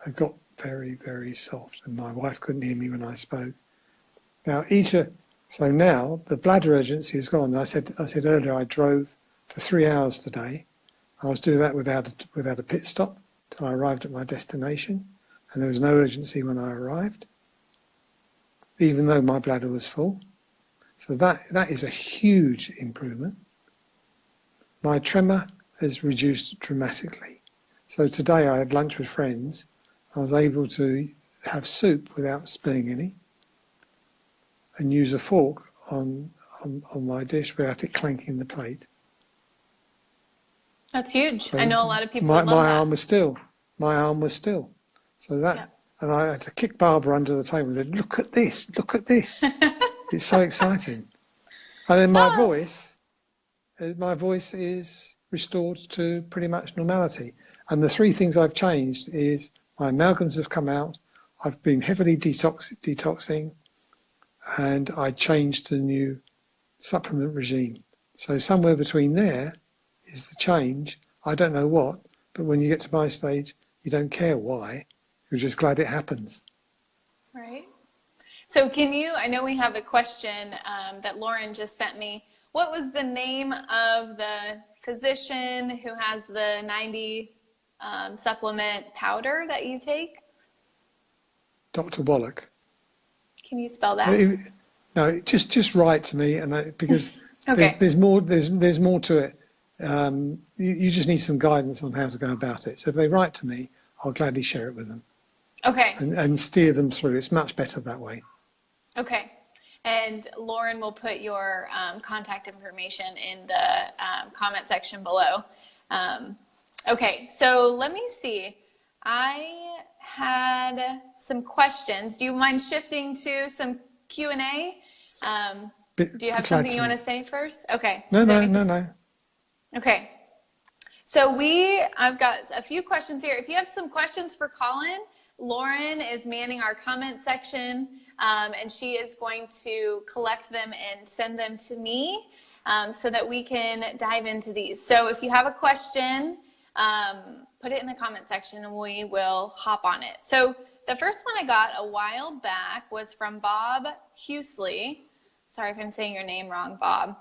had got very, very soft, and my wife couldn't hear me when I spoke. Now, so now the bladder urgency is gone. I said earlier I drove for 3 hours today. I was doing that without a pit stop till I arrived at my destination, and there was no urgency when I arrived, even though my bladder was full. So that is a huge improvement. My tremor has reduced dramatically. So today I had lunch with friends. I was able to have soup without spilling any, and use a fork on my dish without it clanking the plate. That's huge. So I know a lot of people would love my that. My arm was still. So that, and I had to kick Barbara under the table and said, look at this. It's so exciting. And then my voice is restored to pretty much normality. And the 3 things I've changed is my amalgams have come out, I've been heavily detoxing, and I changed to the new supplement regime. So somewhere between there is the change. I don't know what, but when you get to my stage, you don't care why. You're just glad it happens. Right. So I know we have a question that Lauren just sent me. What was the name of the physician who has the 90 supplement powder that you take? Dr. Wallach. Can you spell that? No, just write to me, and because Okay. there's more to it. You just need some guidance on how to go about it. So if they write to me, I'll gladly share it with them. Okay. And steer them through. It's much better that way. Okay. And Lauren will put your contact information in the comment section below. Okay, so let me see. I had some questions. Do you mind shifting to some Q&A? Do you have something you want to say first? Okay. No. Okay. So I've got a few questions here. If you have some questions for Colin, Lauren is manning our comment section, and she is going to collect them and send them to me so that we can dive into these. So if you have a question, put it in the comment section and we will hop on it. So the first one I got a while back was from Bob Husley. Sorry if I'm saying your name wrong, Bob.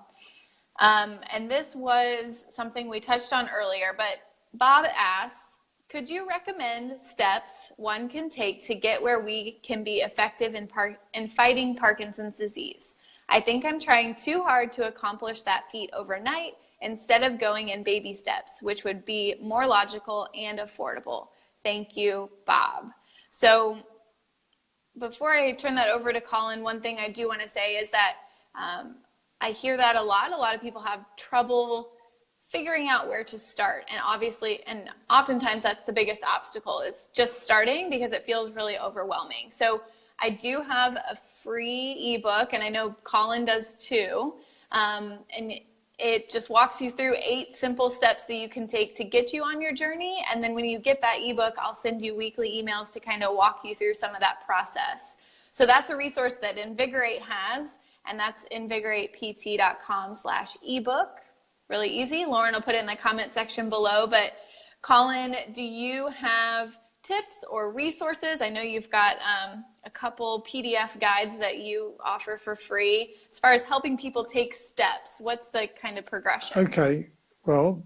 And this was something we touched on earlier, but Bob asks, could you recommend steps one can take to get where we can be effective in fighting Parkinson's disease? I think I'm trying too hard to accomplish that feat overnight instead of going in baby steps, which would be more logical and affordable. Thank you, Bob. So before I turn that over to Colin, one thing I do want to say is that I hear that a lot. A lot of people have trouble figuring out where to start. And oftentimes that's the biggest obstacle, is just starting, because it feels really overwhelming. So I do have a free ebook, and I know Colin does too. And it just walks you through 8 simple steps that you can take to get you on your journey. And then when you get that ebook, I'll send you weekly emails to kind of walk you through some of that process. So that's a resource that Invigorate has, and that's invigoratept.com/ebook. Really easy. Lauren will put it in the comment section below. But Colin, do you have tips or resources? I know you've got a couple PDF guides that you offer for free as far as helping people take steps. What's the kind of progression? Okay. Well,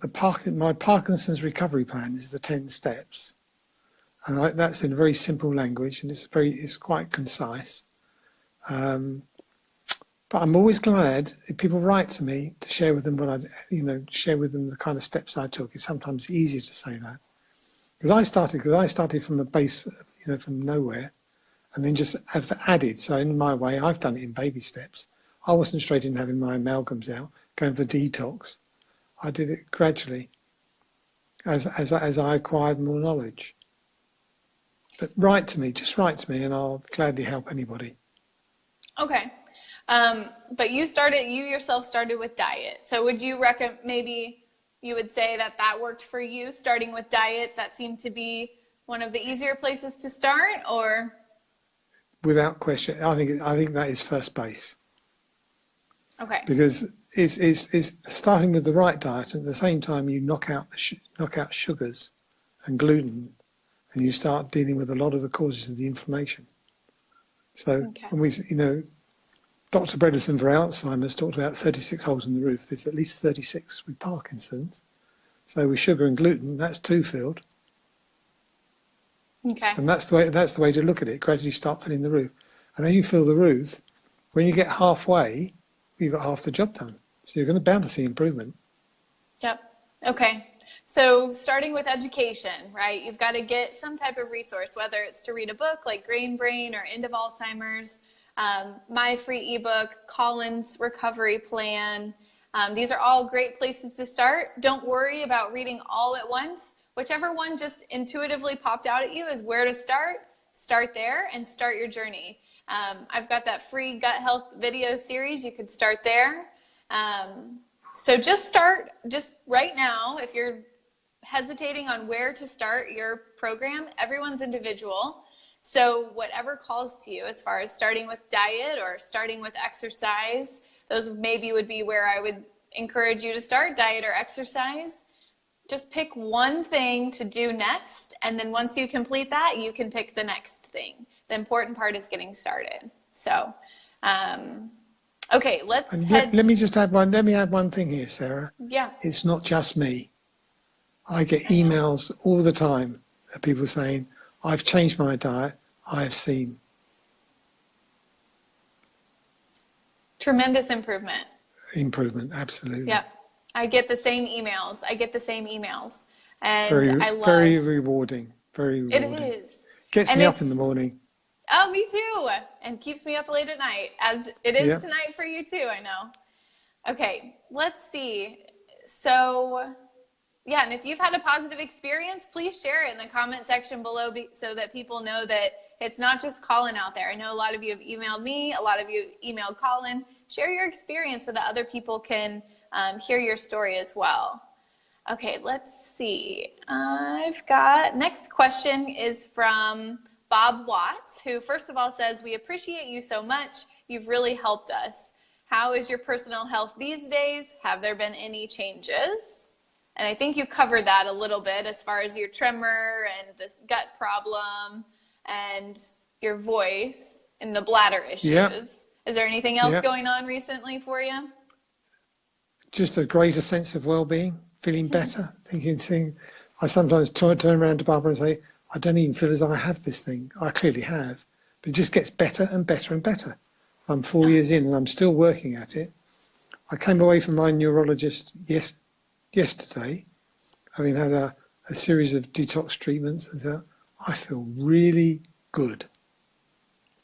my Parkinson's recovery plan is the 10 steps. And that's in very simple language, and it's quite concise. But I'm always glad if people write to me to share with them share with them the kind of steps I took. It's sometimes easier to say that, because I started from a base, from nowhere, and then just have added. So in my way, I've done it in baby steps. I wasn't straight in having my amalgams out, going for detox. I did it gradually as I acquired more knowledge. But just write to me, and I'll gladly help anybody. Okay. But you yourself started with diet. So would you recommend, maybe you would say that worked for you, starting with diet? That seemed to be one of the easier places to start, or? Without question, I think that is first base. Okay. because it's starting with the right diet, and at the same time you knock out sugars and gluten, and you start dealing with a lot of the causes of the inflammation. So Okay. when we, Dr. Bredesen for Alzheimer's talked about 36 holes in the roof. There's at least 36 with Parkinson's. So with sugar and gluten, that's 2 filled. Okay. And that's the way to look at it. Gradually start filling the roof. And as you fill the roof, when you get halfway, you've got half the job done. So you're going to bound to see improvement. Yep. Okay. So starting with education, right? You've got to get some type of resource, whether it's to read a book like Grain Brain or End of Alzheimer's, my free ebook, Colin's recovery plan. These are all great places to start. Don't worry about reading all at once. Whichever one just intuitively popped out at you is where to start. Start there and start your journey. I've got that free gut health video series. You could start there. So just right now, if you're hesitating on where to start your program, everyone's individual. So whatever calls to you as far as starting with diet or starting with exercise, those maybe would be where I would encourage you to start, diet or exercise. Just pick one thing to do next, and then once you complete that, you can pick the next thing. The important part is getting started. So, okay, let's Let me add one thing here, Sarah. Yeah. It's not just me. I get emails all the time of people saying, I've changed my diet, I've seen. Tremendous improvement. Improvement, absolutely. Yeah. I get the same emails. And I love very rewarding. Very rewarding. It is. Gets me up in the morning. Oh, me too. And keeps me up late at night, as it is tonight for you too, I know. Okay, let's see. So, yeah, and if you've had a positive experience, please share it in the comment section below so that people know that it's not just Colin out there. I know a lot of you have emailed me, a lot of you have emailed Colin. Share your experience so that other people can hear your story as well. Okay, let's see. Next question is from Bob Watts, who first of all says, we appreciate you so much. You've really helped us. How is your personal health these days? Have there been any changes? And I think you covered that a little bit as far as your tremor and the gut problem and your voice and the bladder issues. Yeah. Is there anything else going on recently for you? Just a greater sense of well-being, feeling better, I sometimes turn around to Barbara and say, I don't even feel as though I have this thing. I clearly have, but it just gets better and better and better. I'm 4 years in and I'm still working at it. I came away from my neurologist yesterday, having had a series of detox treatments, and thought, I feel really good.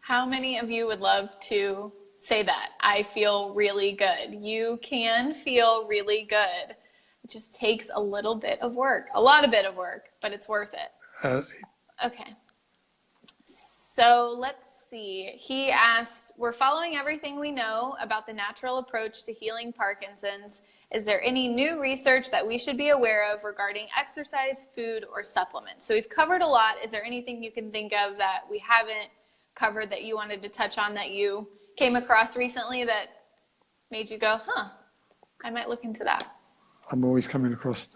How many of you would love to say that? I feel really good. You can feel really good. It just takes a little bit of work, a lot of bit of work, but it's worth it. Okay. So let's see. He asked, we're following everything we know about the natural approach to healing Parkinson's. Is there any new research that we should be aware of regarding exercise, food, or supplements? So we've covered a lot. Is there anything you can think of that we haven't covered that you wanted to touch on that you came across recently that made you go, I might look into that? I'm always coming across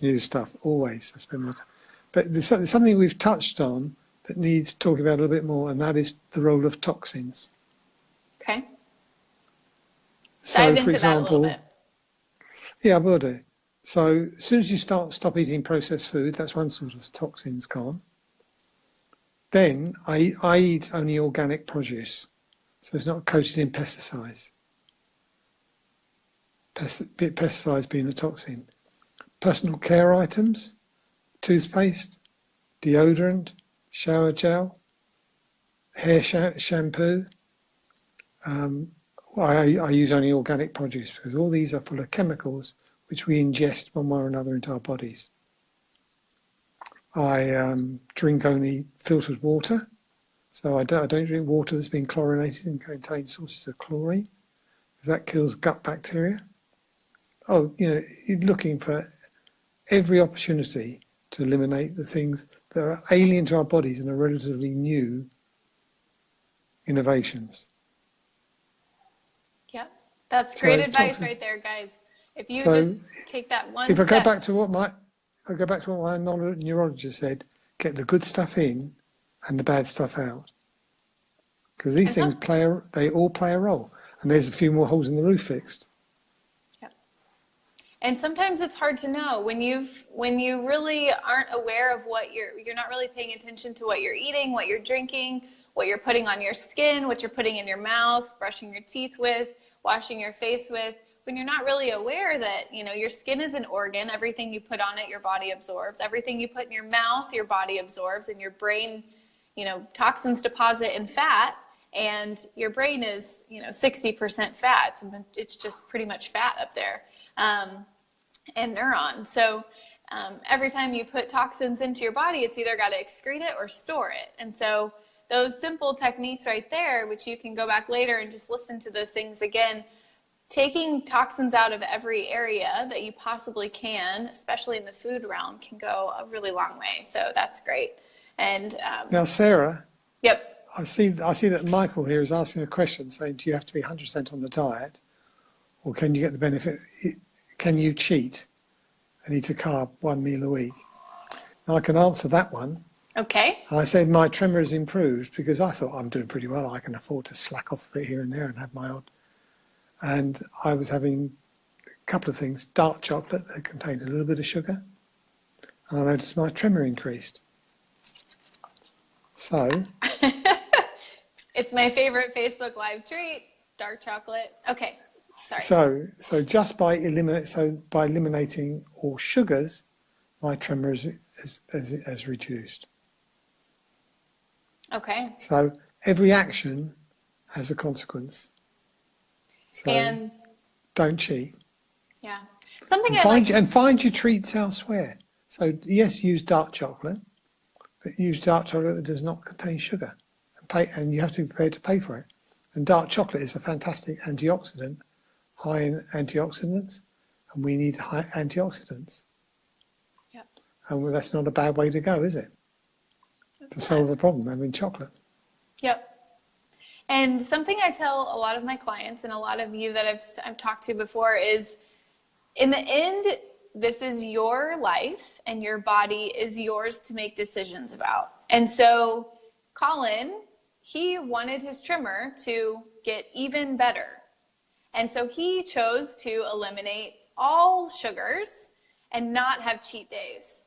new stuff, always. I spend my time. But there's something we've touched on that needs talking about a little bit more, and that is the role of toxins. Okay. So, dive for into example, that a little bit. Yeah, I will do. So as soon as you stop eating processed food, that's one sort of toxins gone. Then I eat only organic produce, so it's not coated in pesticides. Pesticides being a toxin. Personal care items, toothpaste, deodorant, shower gel, hair shampoo. I use only organic produce because all these are full of chemicals which we ingest one way or another into our bodies. I drink only filtered water, so I don't drink water that's been chlorinated and contains sources of chlorine, because that kills gut bacteria. You're looking for every opportunity to eliminate the things that are alien to our bodies and are relatively new innovations. Yep. That's great advice right there, guys. If you So just take that one if I go step. back to what my neurologist said, get the good stuff in and the bad stuff out. Because these things they all play a role. And there's a few more holes in the roof fixed. Yep. And sometimes it's hard to know when you really aren't aware of what you're not really paying attention to what you're eating, what you're drinking, what you're putting on your skin, what you're putting in your mouth, brushing your teeth with, washing your face with. When you're not really aware that, your skin is an organ, everything you put on it, your body absorbs. Everything you put in your mouth, your body absorbs, and your brain, toxins deposit in fat. And your brain is, 60% fat. It's just pretty much fat up there, and neurons. So every time you put toxins into your body, it's either got to excrete it or store it. And so those simple techniques right there, which you can go back later and just listen to those things again, taking toxins out of every area that you possibly can, especially in the food realm, can go a really long way. So that's great. And now, Sarah. Yep. I see that Michael here is asking a question saying, do you have to be 100% on the diet, or can you get the benefit? Can you cheat and eat a carb one meal a week? Now, I can answer that one. Okay. I said my tremor has improved because I thought I'm doing pretty well. I can afford to slack off a bit here and there and have my odd. And I was having a couple of things, dark chocolate that contained a little bit of sugar. And I noticed my tremor increased. So... It's my favorite Facebook Live treat, dark chocolate. Okay, sorry. So just by eliminating all sugars, my tremor has reduced. Okay. So every action has a consequence. So and don't cheat. Yeah. Find your treats elsewhere. So yes, use dark chocolate, but use dark chocolate that does not contain sugar. And you have to be prepared to pay for it. And dark chocolate is a fantastic antioxidant, high in antioxidants, and we need high antioxidants. Yep. And that's not a bad way to go, is it? To solve a problem, having chocolate. Yep. And something I tell a lot of my clients and a lot of you that I've talked to before is, in the end, this is your life and your body is yours to make decisions about. And so Colin, he wanted his tremor to get even better. And so he chose to eliminate all sugars and not have cheat days.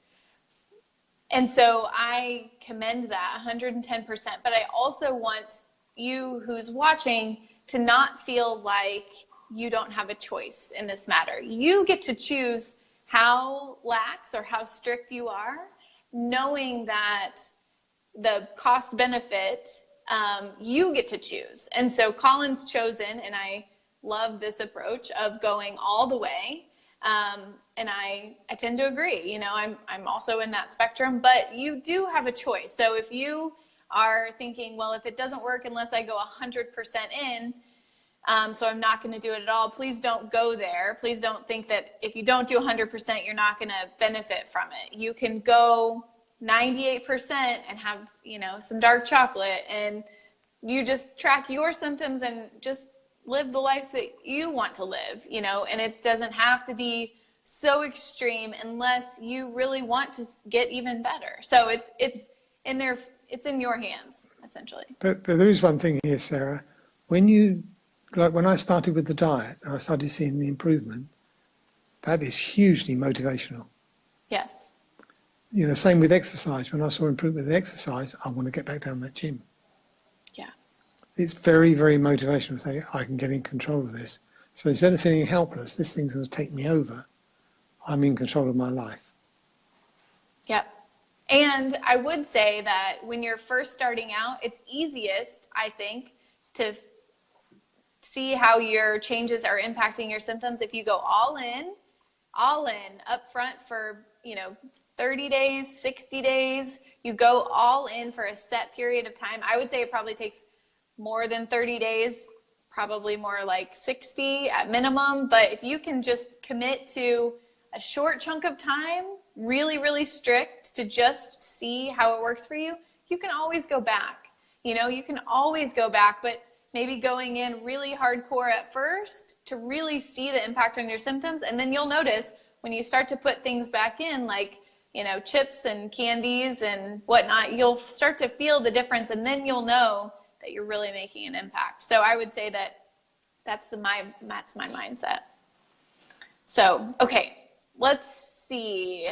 And so I commend that 110%, but I also want you who's watching to not feel like you don't have a choice in this matter. You get to choose how lax or how strict you are, knowing that the cost benefit, you get to choose. And so Colin's chosen, and I love this approach of going all the way. And I tend to agree, I'm also in that spectrum, but you do have a choice. So if you are thinking, well, if it doesn't work unless I go 100% in, so I'm not going to do it at all, please don't go there. Please don't think that if you don't do 100%, you're not going to benefit from it. You can go 98% and have, some dark chocolate, and you just track your symptoms and just live the life that you want to live, and it doesn't have to be so extreme unless you really want to get even better. So it's in your hands, essentially. But there is one thing here, Sarah. When I started with the diet and I started seeing the improvement, that is hugely motivational. Yes. Same with exercise. When I saw improvement with exercise, I want to get back down that gym. Yeah. It's very, very motivational to say, I can get in control of this. So instead of feeling helpless, this thing's going to take me over, I'm in control of my life. Yep. And I would say that when you're first starting out, it's easiest, I think, to see how your changes are impacting your symptoms if you go all in up front for, 30 days, 60 days, you go all in for a set period of time. I would say it probably takes more than 30 days, probably more like 60 at minimum. But if you can just commit to a short chunk of time, really, really strict, to just see how it works for you, you can always go back. You can always go back, but maybe going in really hardcore at first to really see the impact on your symptoms. And then you'll notice when you start to put things back in, like, you know, chips and candies and whatnot, you'll start to feel the difference, and then you'll know that you're really making an impact. So I would say that that's my mindset. So, okay, let's see.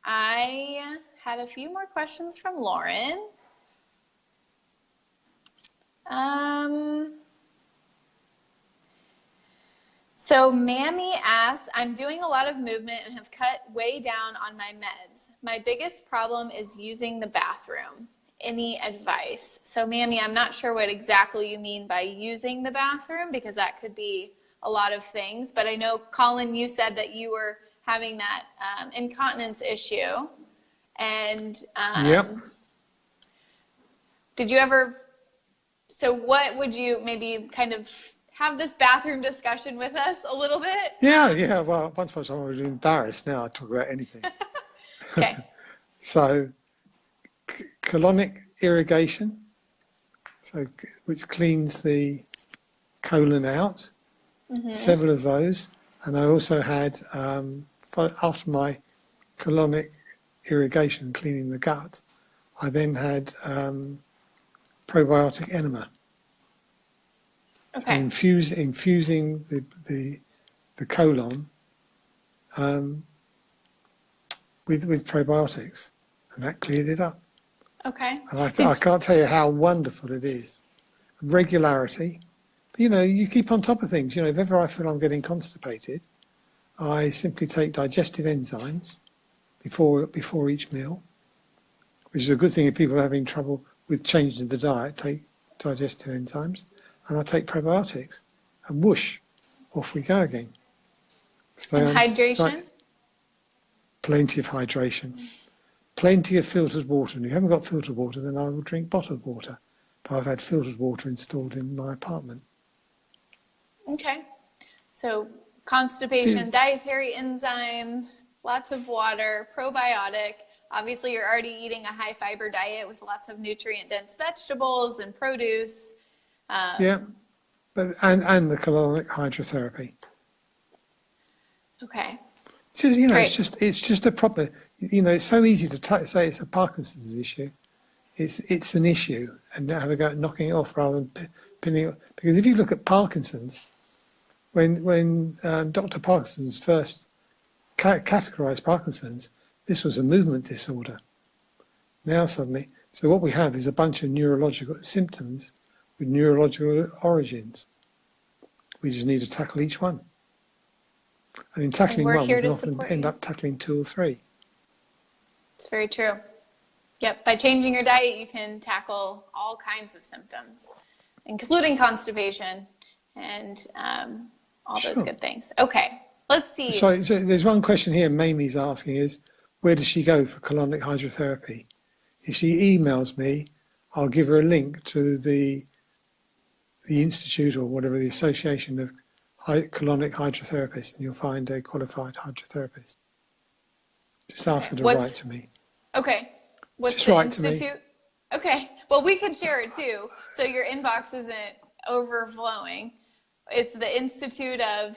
I had a few more questions from Lauren. So Mammy asks, I'm doing a lot of movement and have cut way down on my meds. My biggest problem is using the bathroom. Any advice? So Mammy, I'm not sure what exactly you mean by using the bathroom, because that could be a lot of things. But I know, Colin, you said that you were having that incontinence issue. And Yep. did you ever, so what would you maybe kind of have this bathroom discussion with us a little bit? Yeah. Well, once upon a time I was embarrassed. Now I talk about anything. Okay. So, colonic irrigation, which cleans the colon out, several of those. And I also had, after my colonic irrigation, cleaning the gut, I then had probiotic enema. Okay. So infusing the colon with probiotics, and that cleared it up. Okay. And I can't tell you how wonderful it is. Regularity. You know, you keep on top of things. You know, if ever I feel I'm getting constipated, I simply take digestive enzymes before each meal, which is a good thing if people are having trouble with changing the diet. Take digestive enzymes, and I take probiotics, and whoosh, off we go again. And hydration? Plenty of hydration. Plenty of filtered water. And if you haven't got filtered water, then I will drink bottled water. But I've had filtered water installed in my apartment. Okay. So constipation, dietary enzymes, lots of water, probiotic. Obviously, you're already eating a high fiber diet with lots of nutrient-dense vegetables and produce. Yeah, and the colonic hydrotherapy. Okay. Just, you know, Great. it's just a proper. You know, it's so easy to say it's a Parkinson's issue. It's an issue, and have a go at knocking it off rather than pinning it. Because if you look at Parkinson's, when Dr. Parkinson's first categorized Parkinson's, this was a movement disorder. Now suddenly, so what we have is a bunch of neurological symptoms with neurological origins. We just need to tackle each one. And in tackling one, we can often end up tackling two or three. It's very true. Yep. By changing your diet, you can tackle all kinds of symptoms, including constipation and all those good things. Okay. Let's see. So there's one question here Mamie's asking is, where does she go for colonic hydrotherapy? If she emails me, I'll give her a link to the institute or whatever, the Association of Colonic Hydrotherapists, and you'll find a qualified hydrotherapist. Just ask her to write to me. Okay. What's Just the write institute? to me. Okay. Well, we could share it too, so your inbox isn't overflowing. It's the Institute of.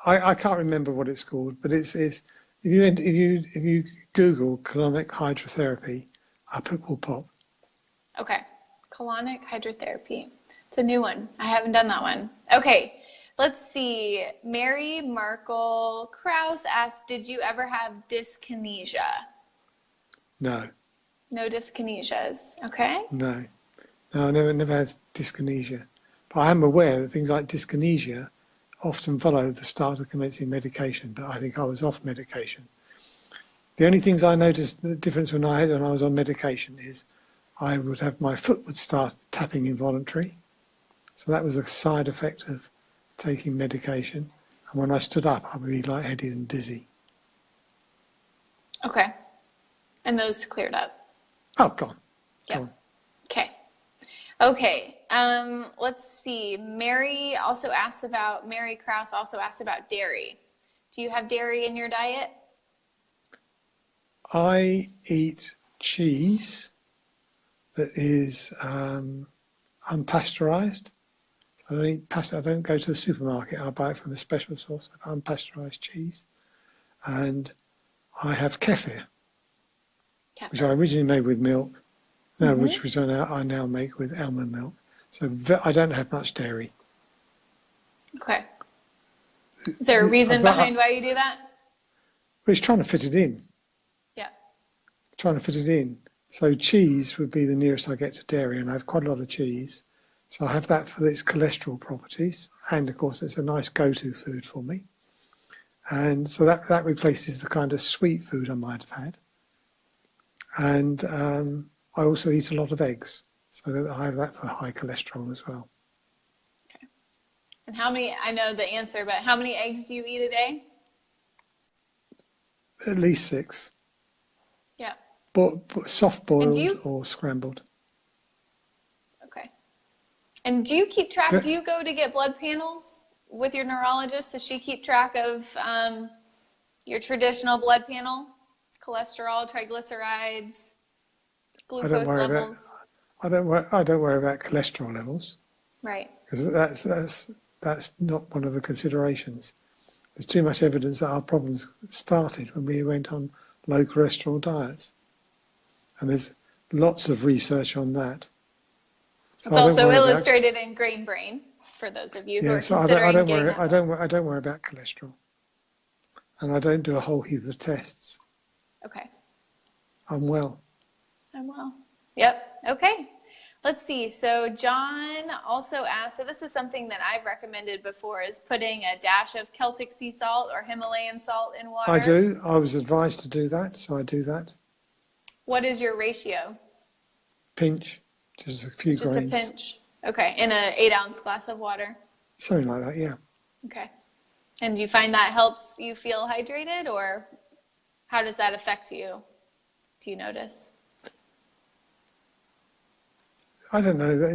I can't remember what it's called, but it's if you Google colonic hydrotherapy, up it will pop. Okay. Colonic hydrotherapy. It's a new one. I haven't done that one. Okay. Let's see. Mary Markle Krause asked, did you ever have dyskinesia? No. No dyskinesias. Okay. No, I never had dyskinesia. But I am aware that things like dyskinesia often follow the start of commencing medication, but I think I was off medication. The only things I noticed the difference when I was on medication is I would have my foot would start tapping involuntary. So that was a side effect of taking medication. And when I stood up, I would be lightheaded and dizzy. Okay. And those cleared up. Oh, gone. Yep. Gone. Okay. Okay. Let's see. Mary Krause also asked about dairy. Do you have dairy in your diet? I eat cheese that is unpasteurized. I don't eat I don't go to the supermarket. I buy it from a special source of unpasteurized cheese. And I have kefir, which I originally made with milk, which I now make with almond milk. So I don't have much dairy. Okay. Is there a reason behind why you do that? But it's trying to fit it in. Yeah. Trying to fit it in. So cheese would be the nearest I get to dairy, and I have quite a lot of cheese. So I have that for its cholesterol properties, and of course it's a nice go-to food for me. And so that replaces the kind of sweet food I might have had. And I also eat a lot of eggs, so I have that for high cholesterol as well. Okay. And how many, I know the answer, but how many eggs do you eat a day? At least 6. Yeah. But soft boiled or scrambled. Okay. And do you keep track, do you go to get blood panels with your neurologist? Does she keep track of your traditional blood panel? Cholesterol, triglycerides, glucose levels? I don't worry about cholesterol levels. Right. Because that's not one of the considerations. There's too much evidence that our problems started when we went on low cholesterol diets. And there's lots of research on that. So it's also illustrated in Grain Brain, for those of you who are considering I don't worry about cholesterol. And I don't do a whole heap of tests. Okay. I'm well. Yep. Okay. Let's see. So John also asked, so this is something that I've recommended before, is putting a dash of Celtic sea salt or Himalayan salt in water. I do. I was advised to do that, so I do that. What is your ratio? Pinch, just a few grains. Just a pinch. Okay. In an 8-ounce glass of water? Something like that, yeah. Okay. And do you find that helps you feel hydrated, or how does that affect you? Do you notice? I don't know.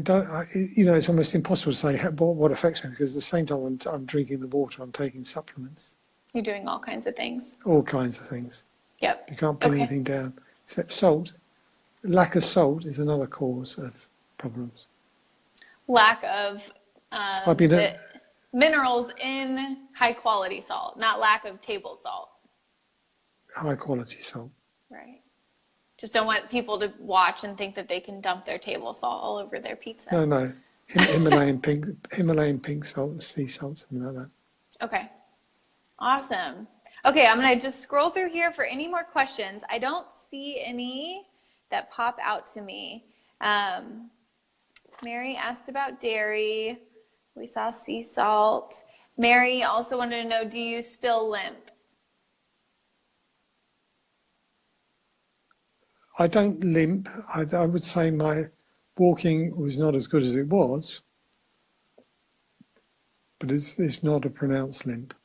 It's almost impossible to say what affects me, because at the same time I'm drinking the water, I'm taking supplements. You're doing all kinds of things. All kinds of things. Yep. You can't pin anything down except salt. Lack of salt is another cause of problems. Lack of minerals in high quality salt, not lack of table salt. High quality salt. Right. Just don't want people to watch and think that they can dump their table salt all over their pizza. No. Himalayan pink salt, sea salt, something like that. Okay. Awesome. Okay, I'm going to just scroll through here for any more questions. I don't see any that pop out to me. Mary asked about dairy. We saw sea salt. Mary also wanted to know, do you still limp? I don't limp. I would say my walking was not as good as it was, but it's not a pronounced limp.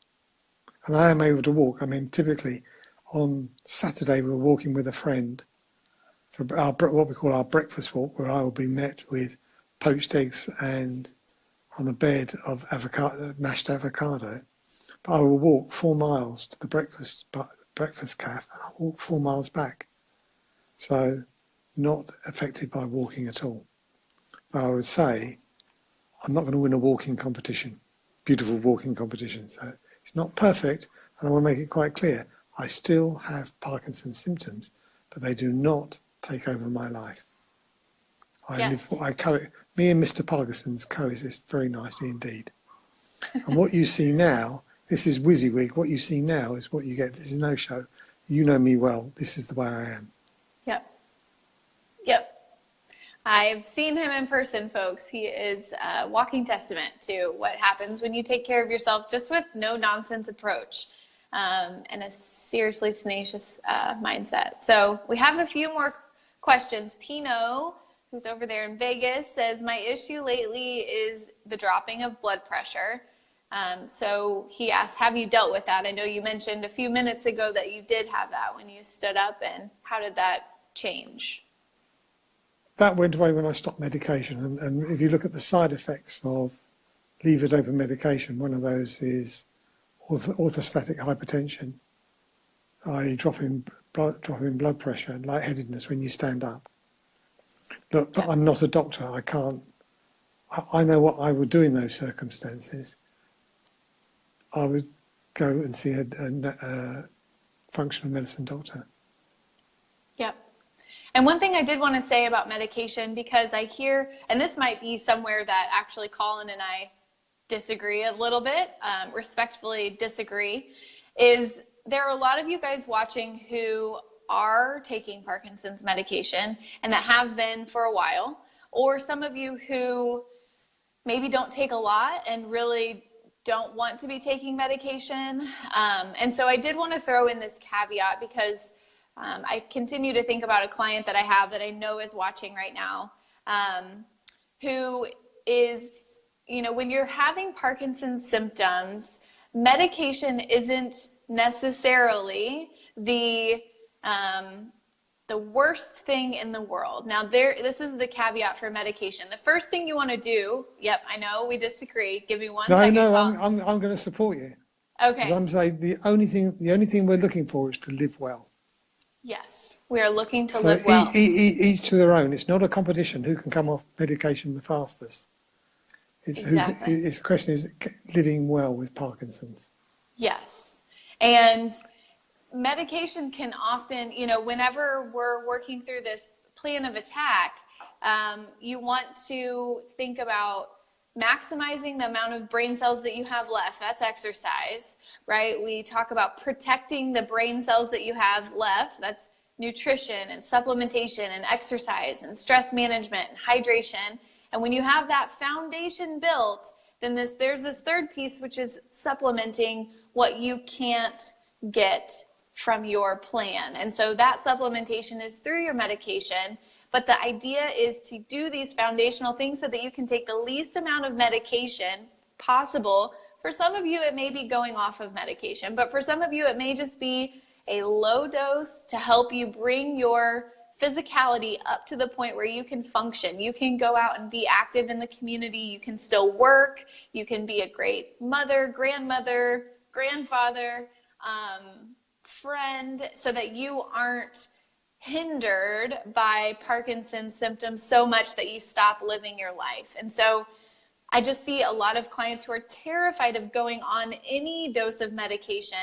And I am able to walk. I mean, typically on Saturday we're walking with a friend for what we call our breakfast walk, where I will be met with poached eggs and on a bed of mashed avocado. But I will walk 4 miles to the breakfast cafe, and I'll walk 4 miles back. So not affected by walking at all. I would say I'm not going to win a walking competition, beautiful walking competition. So it's not perfect, and I want to make it quite clear. I still have Parkinson's symptoms, but they do not take over my life. Me and Mr. Parkinson's coexist very nicely indeed. And what you see now, this is WYSIWYG. What you see now is what you get. This is no show. You know me well. This is the way I am. Yep. I've seen him in person, folks. He is a walking testament to what happens when you take care of yourself just with no nonsense approach and a seriously tenacious mindset. So we have a few more questions. Tino, who's over there in Vegas, says, my issue lately is the dropping of blood pressure. So he asked, have you dealt with that? I know you mentioned a few minutes ago that you did have that when you stood up, and how did that change? That went away when I stopped medication. And if you look at the side effects of levodopa medication, one of those is orthostatic hypertension, i.e. dropping blood pressure and lightheadedness when you stand up. Look, but I'm not a doctor. I can't I know what I would do in those circumstances. I would go and see a functional medicine doctor. Yep. And one thing I did want to say about medication, because I hear, and this might be somewhere that actually Colin and I disagree a little bit, respectfully disagree, is there are a lot of you guys watching who are taking Parkinson's medication and that have been for a while, or some of you who maybe don't take a lot and really don't want to be taking medication. And so I did want to throw in this caveat because I continue to think about a client that I have that I know is watching right now, who is, you know, when you're having Parkinson's symptoms, medication isn't necessarily the worst thing in the world. Now, this is the caveat for medication. The first thing you want to do, yep, I know we disagree. Give me one second. No, I'm going to support you. Okay. I'm saying the only thing we're looking for is to live well. Yes, we are looking to live well. Each to their own. It's not a competition who can come off medication the fastest. Exactly. It's the question is living well with Parkinson's. Yes. And medication can often, you know, whenever we're working through this plan of attack, you want to think about maximizing the amount of brain cells that you have left. That's exercise, right? We talk about protecting the brain cells that you have left. That's nutrition and supplementation and exercise and stress management and hydration. And when you have that foundation built, then there's this third piece, which is supplementing what you can't get from your plan. And so that supplementation is through your medication, but the idea is to do these foundational things so that you can take the least amount of medication possible. For some of you, it may be going off of medication, but for some of you, it may just be a low dose to help you bring your physicality up to the point where you can function. You can go out and be active in the community. You can still work. You can be a great mother, grandmother, grandfather, friend, so that you aren't hindered by Parkinson's symptoms so much that you stop living your life. And so I just see a lot of clients who are terrified of going on any dose of medication.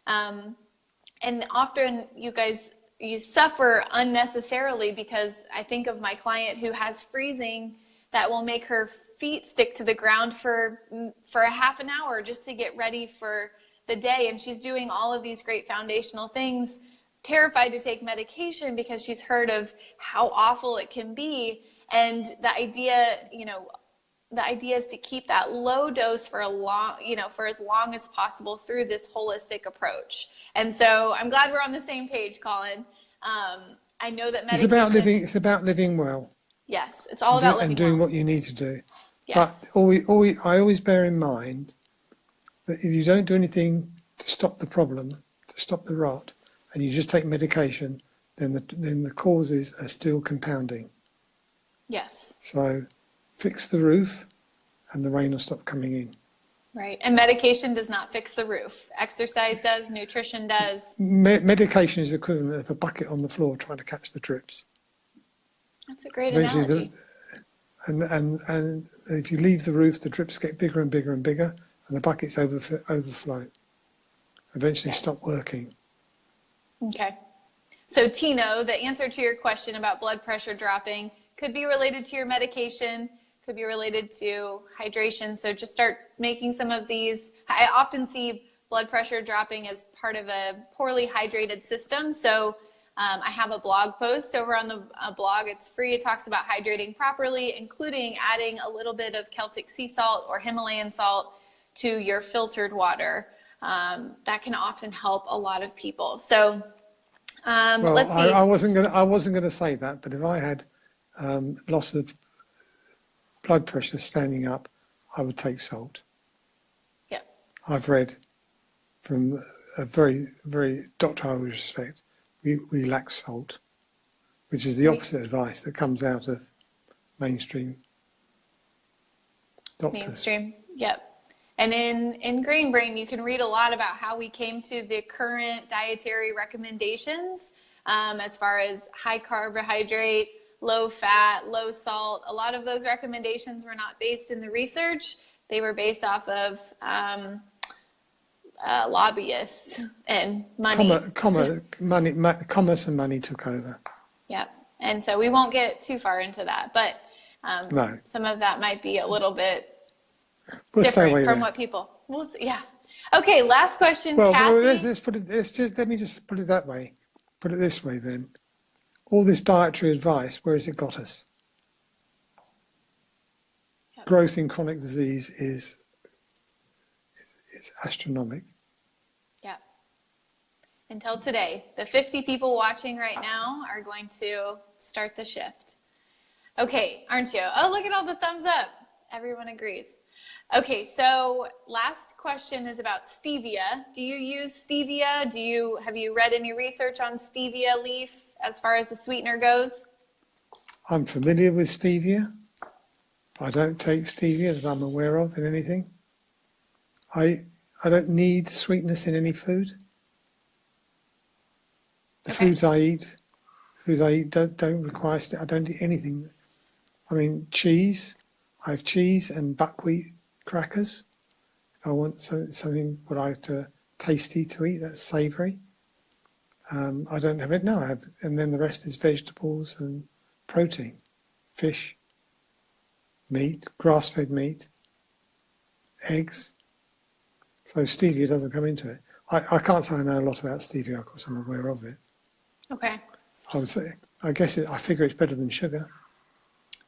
And often you suffer unnecessarily, because I think of my client who has freezing that will make her feet stick to the ground for a half an hour just to get ready for the day. And she's doing all of these great foundational things, terrified to take medication because she's heard of how awful it can be. And the idea is to keep that low dose for for as long as possible through this holistic approach. And so I'm glad we're on the same page, Colin. I know that medication... It's about living well. Yes, it's all about living and doing well. what you need to do. Yes. But I always bear in mind that if you don't do anything to stop the problem, to stop the rot, and you just take medication, then the causes are still compounding. Yes. So fix the roof and the rain will stop coming in. Right. And medication does not fix the roof. Exercise does, nutrition does. Medication is equivalent of a bucket on the floor trying to catch the drips. That's a great analogy. And if you leave the roof, the drips get bigger and bigger and bigger, and the buckets overflow. Eventually stop working. Okay. So Tino, the answer to your question about blood pressure dropping could be related to your medication, could be related to hydration. So just start making some of these. I often see blood pressure dropping as part of a poorly hydrated system. So I have a blog post over on the blog. It's free. It talks about hydrating properly, including adding a little bit of Celtic sea salt or Himalayan salt to your filtered water. That can often help a lot of people. So let's see. I wasn't going to say that, but if I had loss of blood pressure standing up, I would take salt. Yeah. I've read from a very, very doctor I would respect, we lack salt, which is the opposite advice that comes out of mainstream doctors. Mainstream, yep. And in Green Brain, you can read a lot about how we came to the current dietary recommendations as far as high carbohydrate, low fat, low salt. A lot of those recommendations were not based in the research. They were based off of lobbyists and money. Commerce and money took over. Yep. And so we won't get too far into that, but No. some of that might be a little bit We'll stay different away from there. what people, we'll see. Yeah. Okay, last question, Well, Kathy. let me just put it that way. Put it this way then. All this dietary advice, where has it got us? Yep. Growth in chronic disease is astronomical. Yeah. Until today, the 50 people watching right now are going to start the shift. Okay, aren't you? Oh, look at all the thumbs up. Everyone agrees. Okay, so last question is about stevia. Do you use stevia? Have you read any research on stevia leaf as far as the sweetener goes? I'm familiar with stevia. I don't take stevia that I'm aware of in anything. I don't need sweetness in any food. The foods I eat don't require. I don't eat anything. I mean, cheese. I have cheese and buckwheat crackers. If I want something what I have to tasty to eat, that's savoury. I don't have it now. And then the rest is vegetables and protein, fish, meat, grass-fed meat, eggs. So stevia doesn't come into it. I can't say I know a lot about stevia. Of course, I'm aware of it. Okay. I would say, I figure it's better than sugar.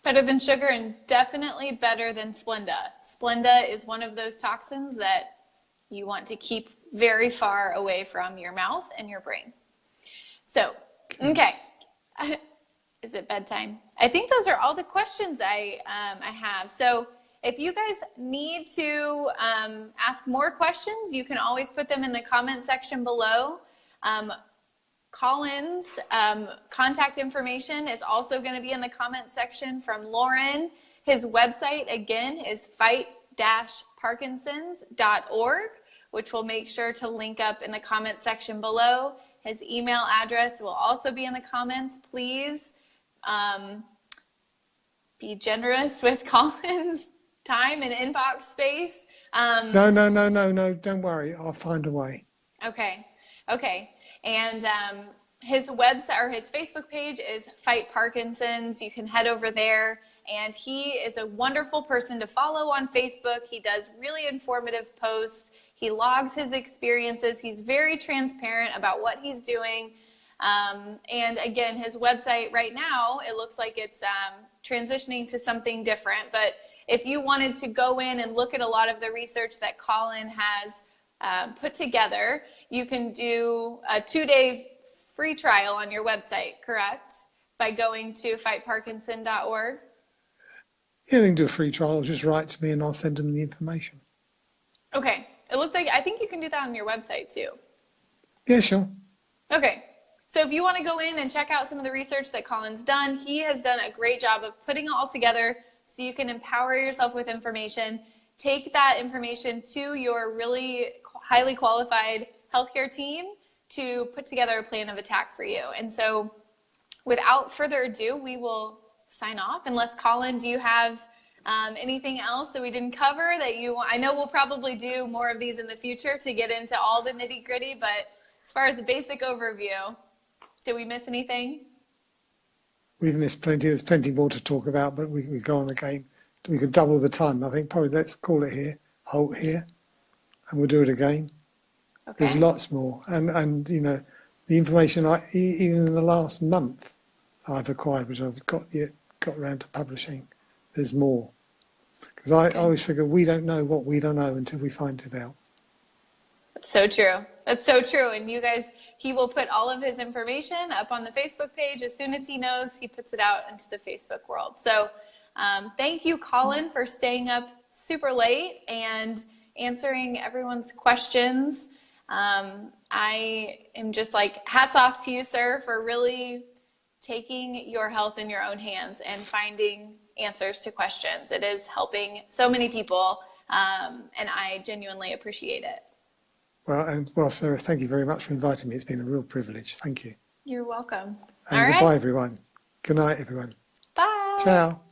Better than sugar and definitely better than Splenda. Splenda is one of those toxins that you want to keep very far away from your mouth and your brain. So, okay. Is it bedtime? I think those are all the questions I have. So if you guys need to ask more questions, you can always put them in the comment section below. Colin's contact information is also going to be in the comment section from Lauren. His website, again, is fight-parkinsons.org, which we'll make sure to link up in the comment section below. His email address will also be in the comments. Please be generous with Colin's time and inbox space. No, don't worry. I'll find a way. Okay. And his website or his Facebook page is Fight-Parkinsons. You can head over there. And he is a wonderful person to follow on Facebook. He does really informative posts. He logs his experiences. He's very transparent about what he's doing. And again, his website right now, it looks like it's transitioning to something different. But if you wanted to go in and look at a lot of the research that Colin has put together, you can do a 2-day free trial on your website, correct? By going to fightparkinson.org. Yeah, they can do a free trial. Just write to me and I'll send them the information. Okay. It looks like, I think you can do that on your website too. Yeah, sure. Okay. So if you want to go in and check out some of the research that Colin's done, he has done a great job of putting it all together so you can empower yourself with information. Take that information to your really highly qualified healthcare team to put together a plan of attack for you. And so without further ado, we will sign off. Unless, Colin, do you have anything else that we didn't cover that you want? I know we'll probably do more of these in the future to get into all the nitty gritty, but as far as the basic overview, did we miss anything? We've missed plenty. There's plenty more to talk about, but we go on again. We could double the time. I think probably let's call it here, halt here, and we'll do it again. Okay. There's lots more. And you know, the information even in the last month I've acquired, which I've got around to publishing, there's more. Because I always figure we don't know what we don't know until we find it out. That's so true. That's so true. And you guys, he will put all of his information up on the Facebook page. As soon as he knows, he puts it out into the Facebook world. So thank you, Colin, for staying up super late and answering everyone's questions. I am just like, hats off to you, sir, for really taking your health in your own hands and finding answers to questions. It is helping so many people, and I genuinely appreciate it. Well, Sarah, thank you very much for inviting me. It's been a real privilege. Thank you. You're welcome. And goodbye, everyone. Good night, everyone. Ciao.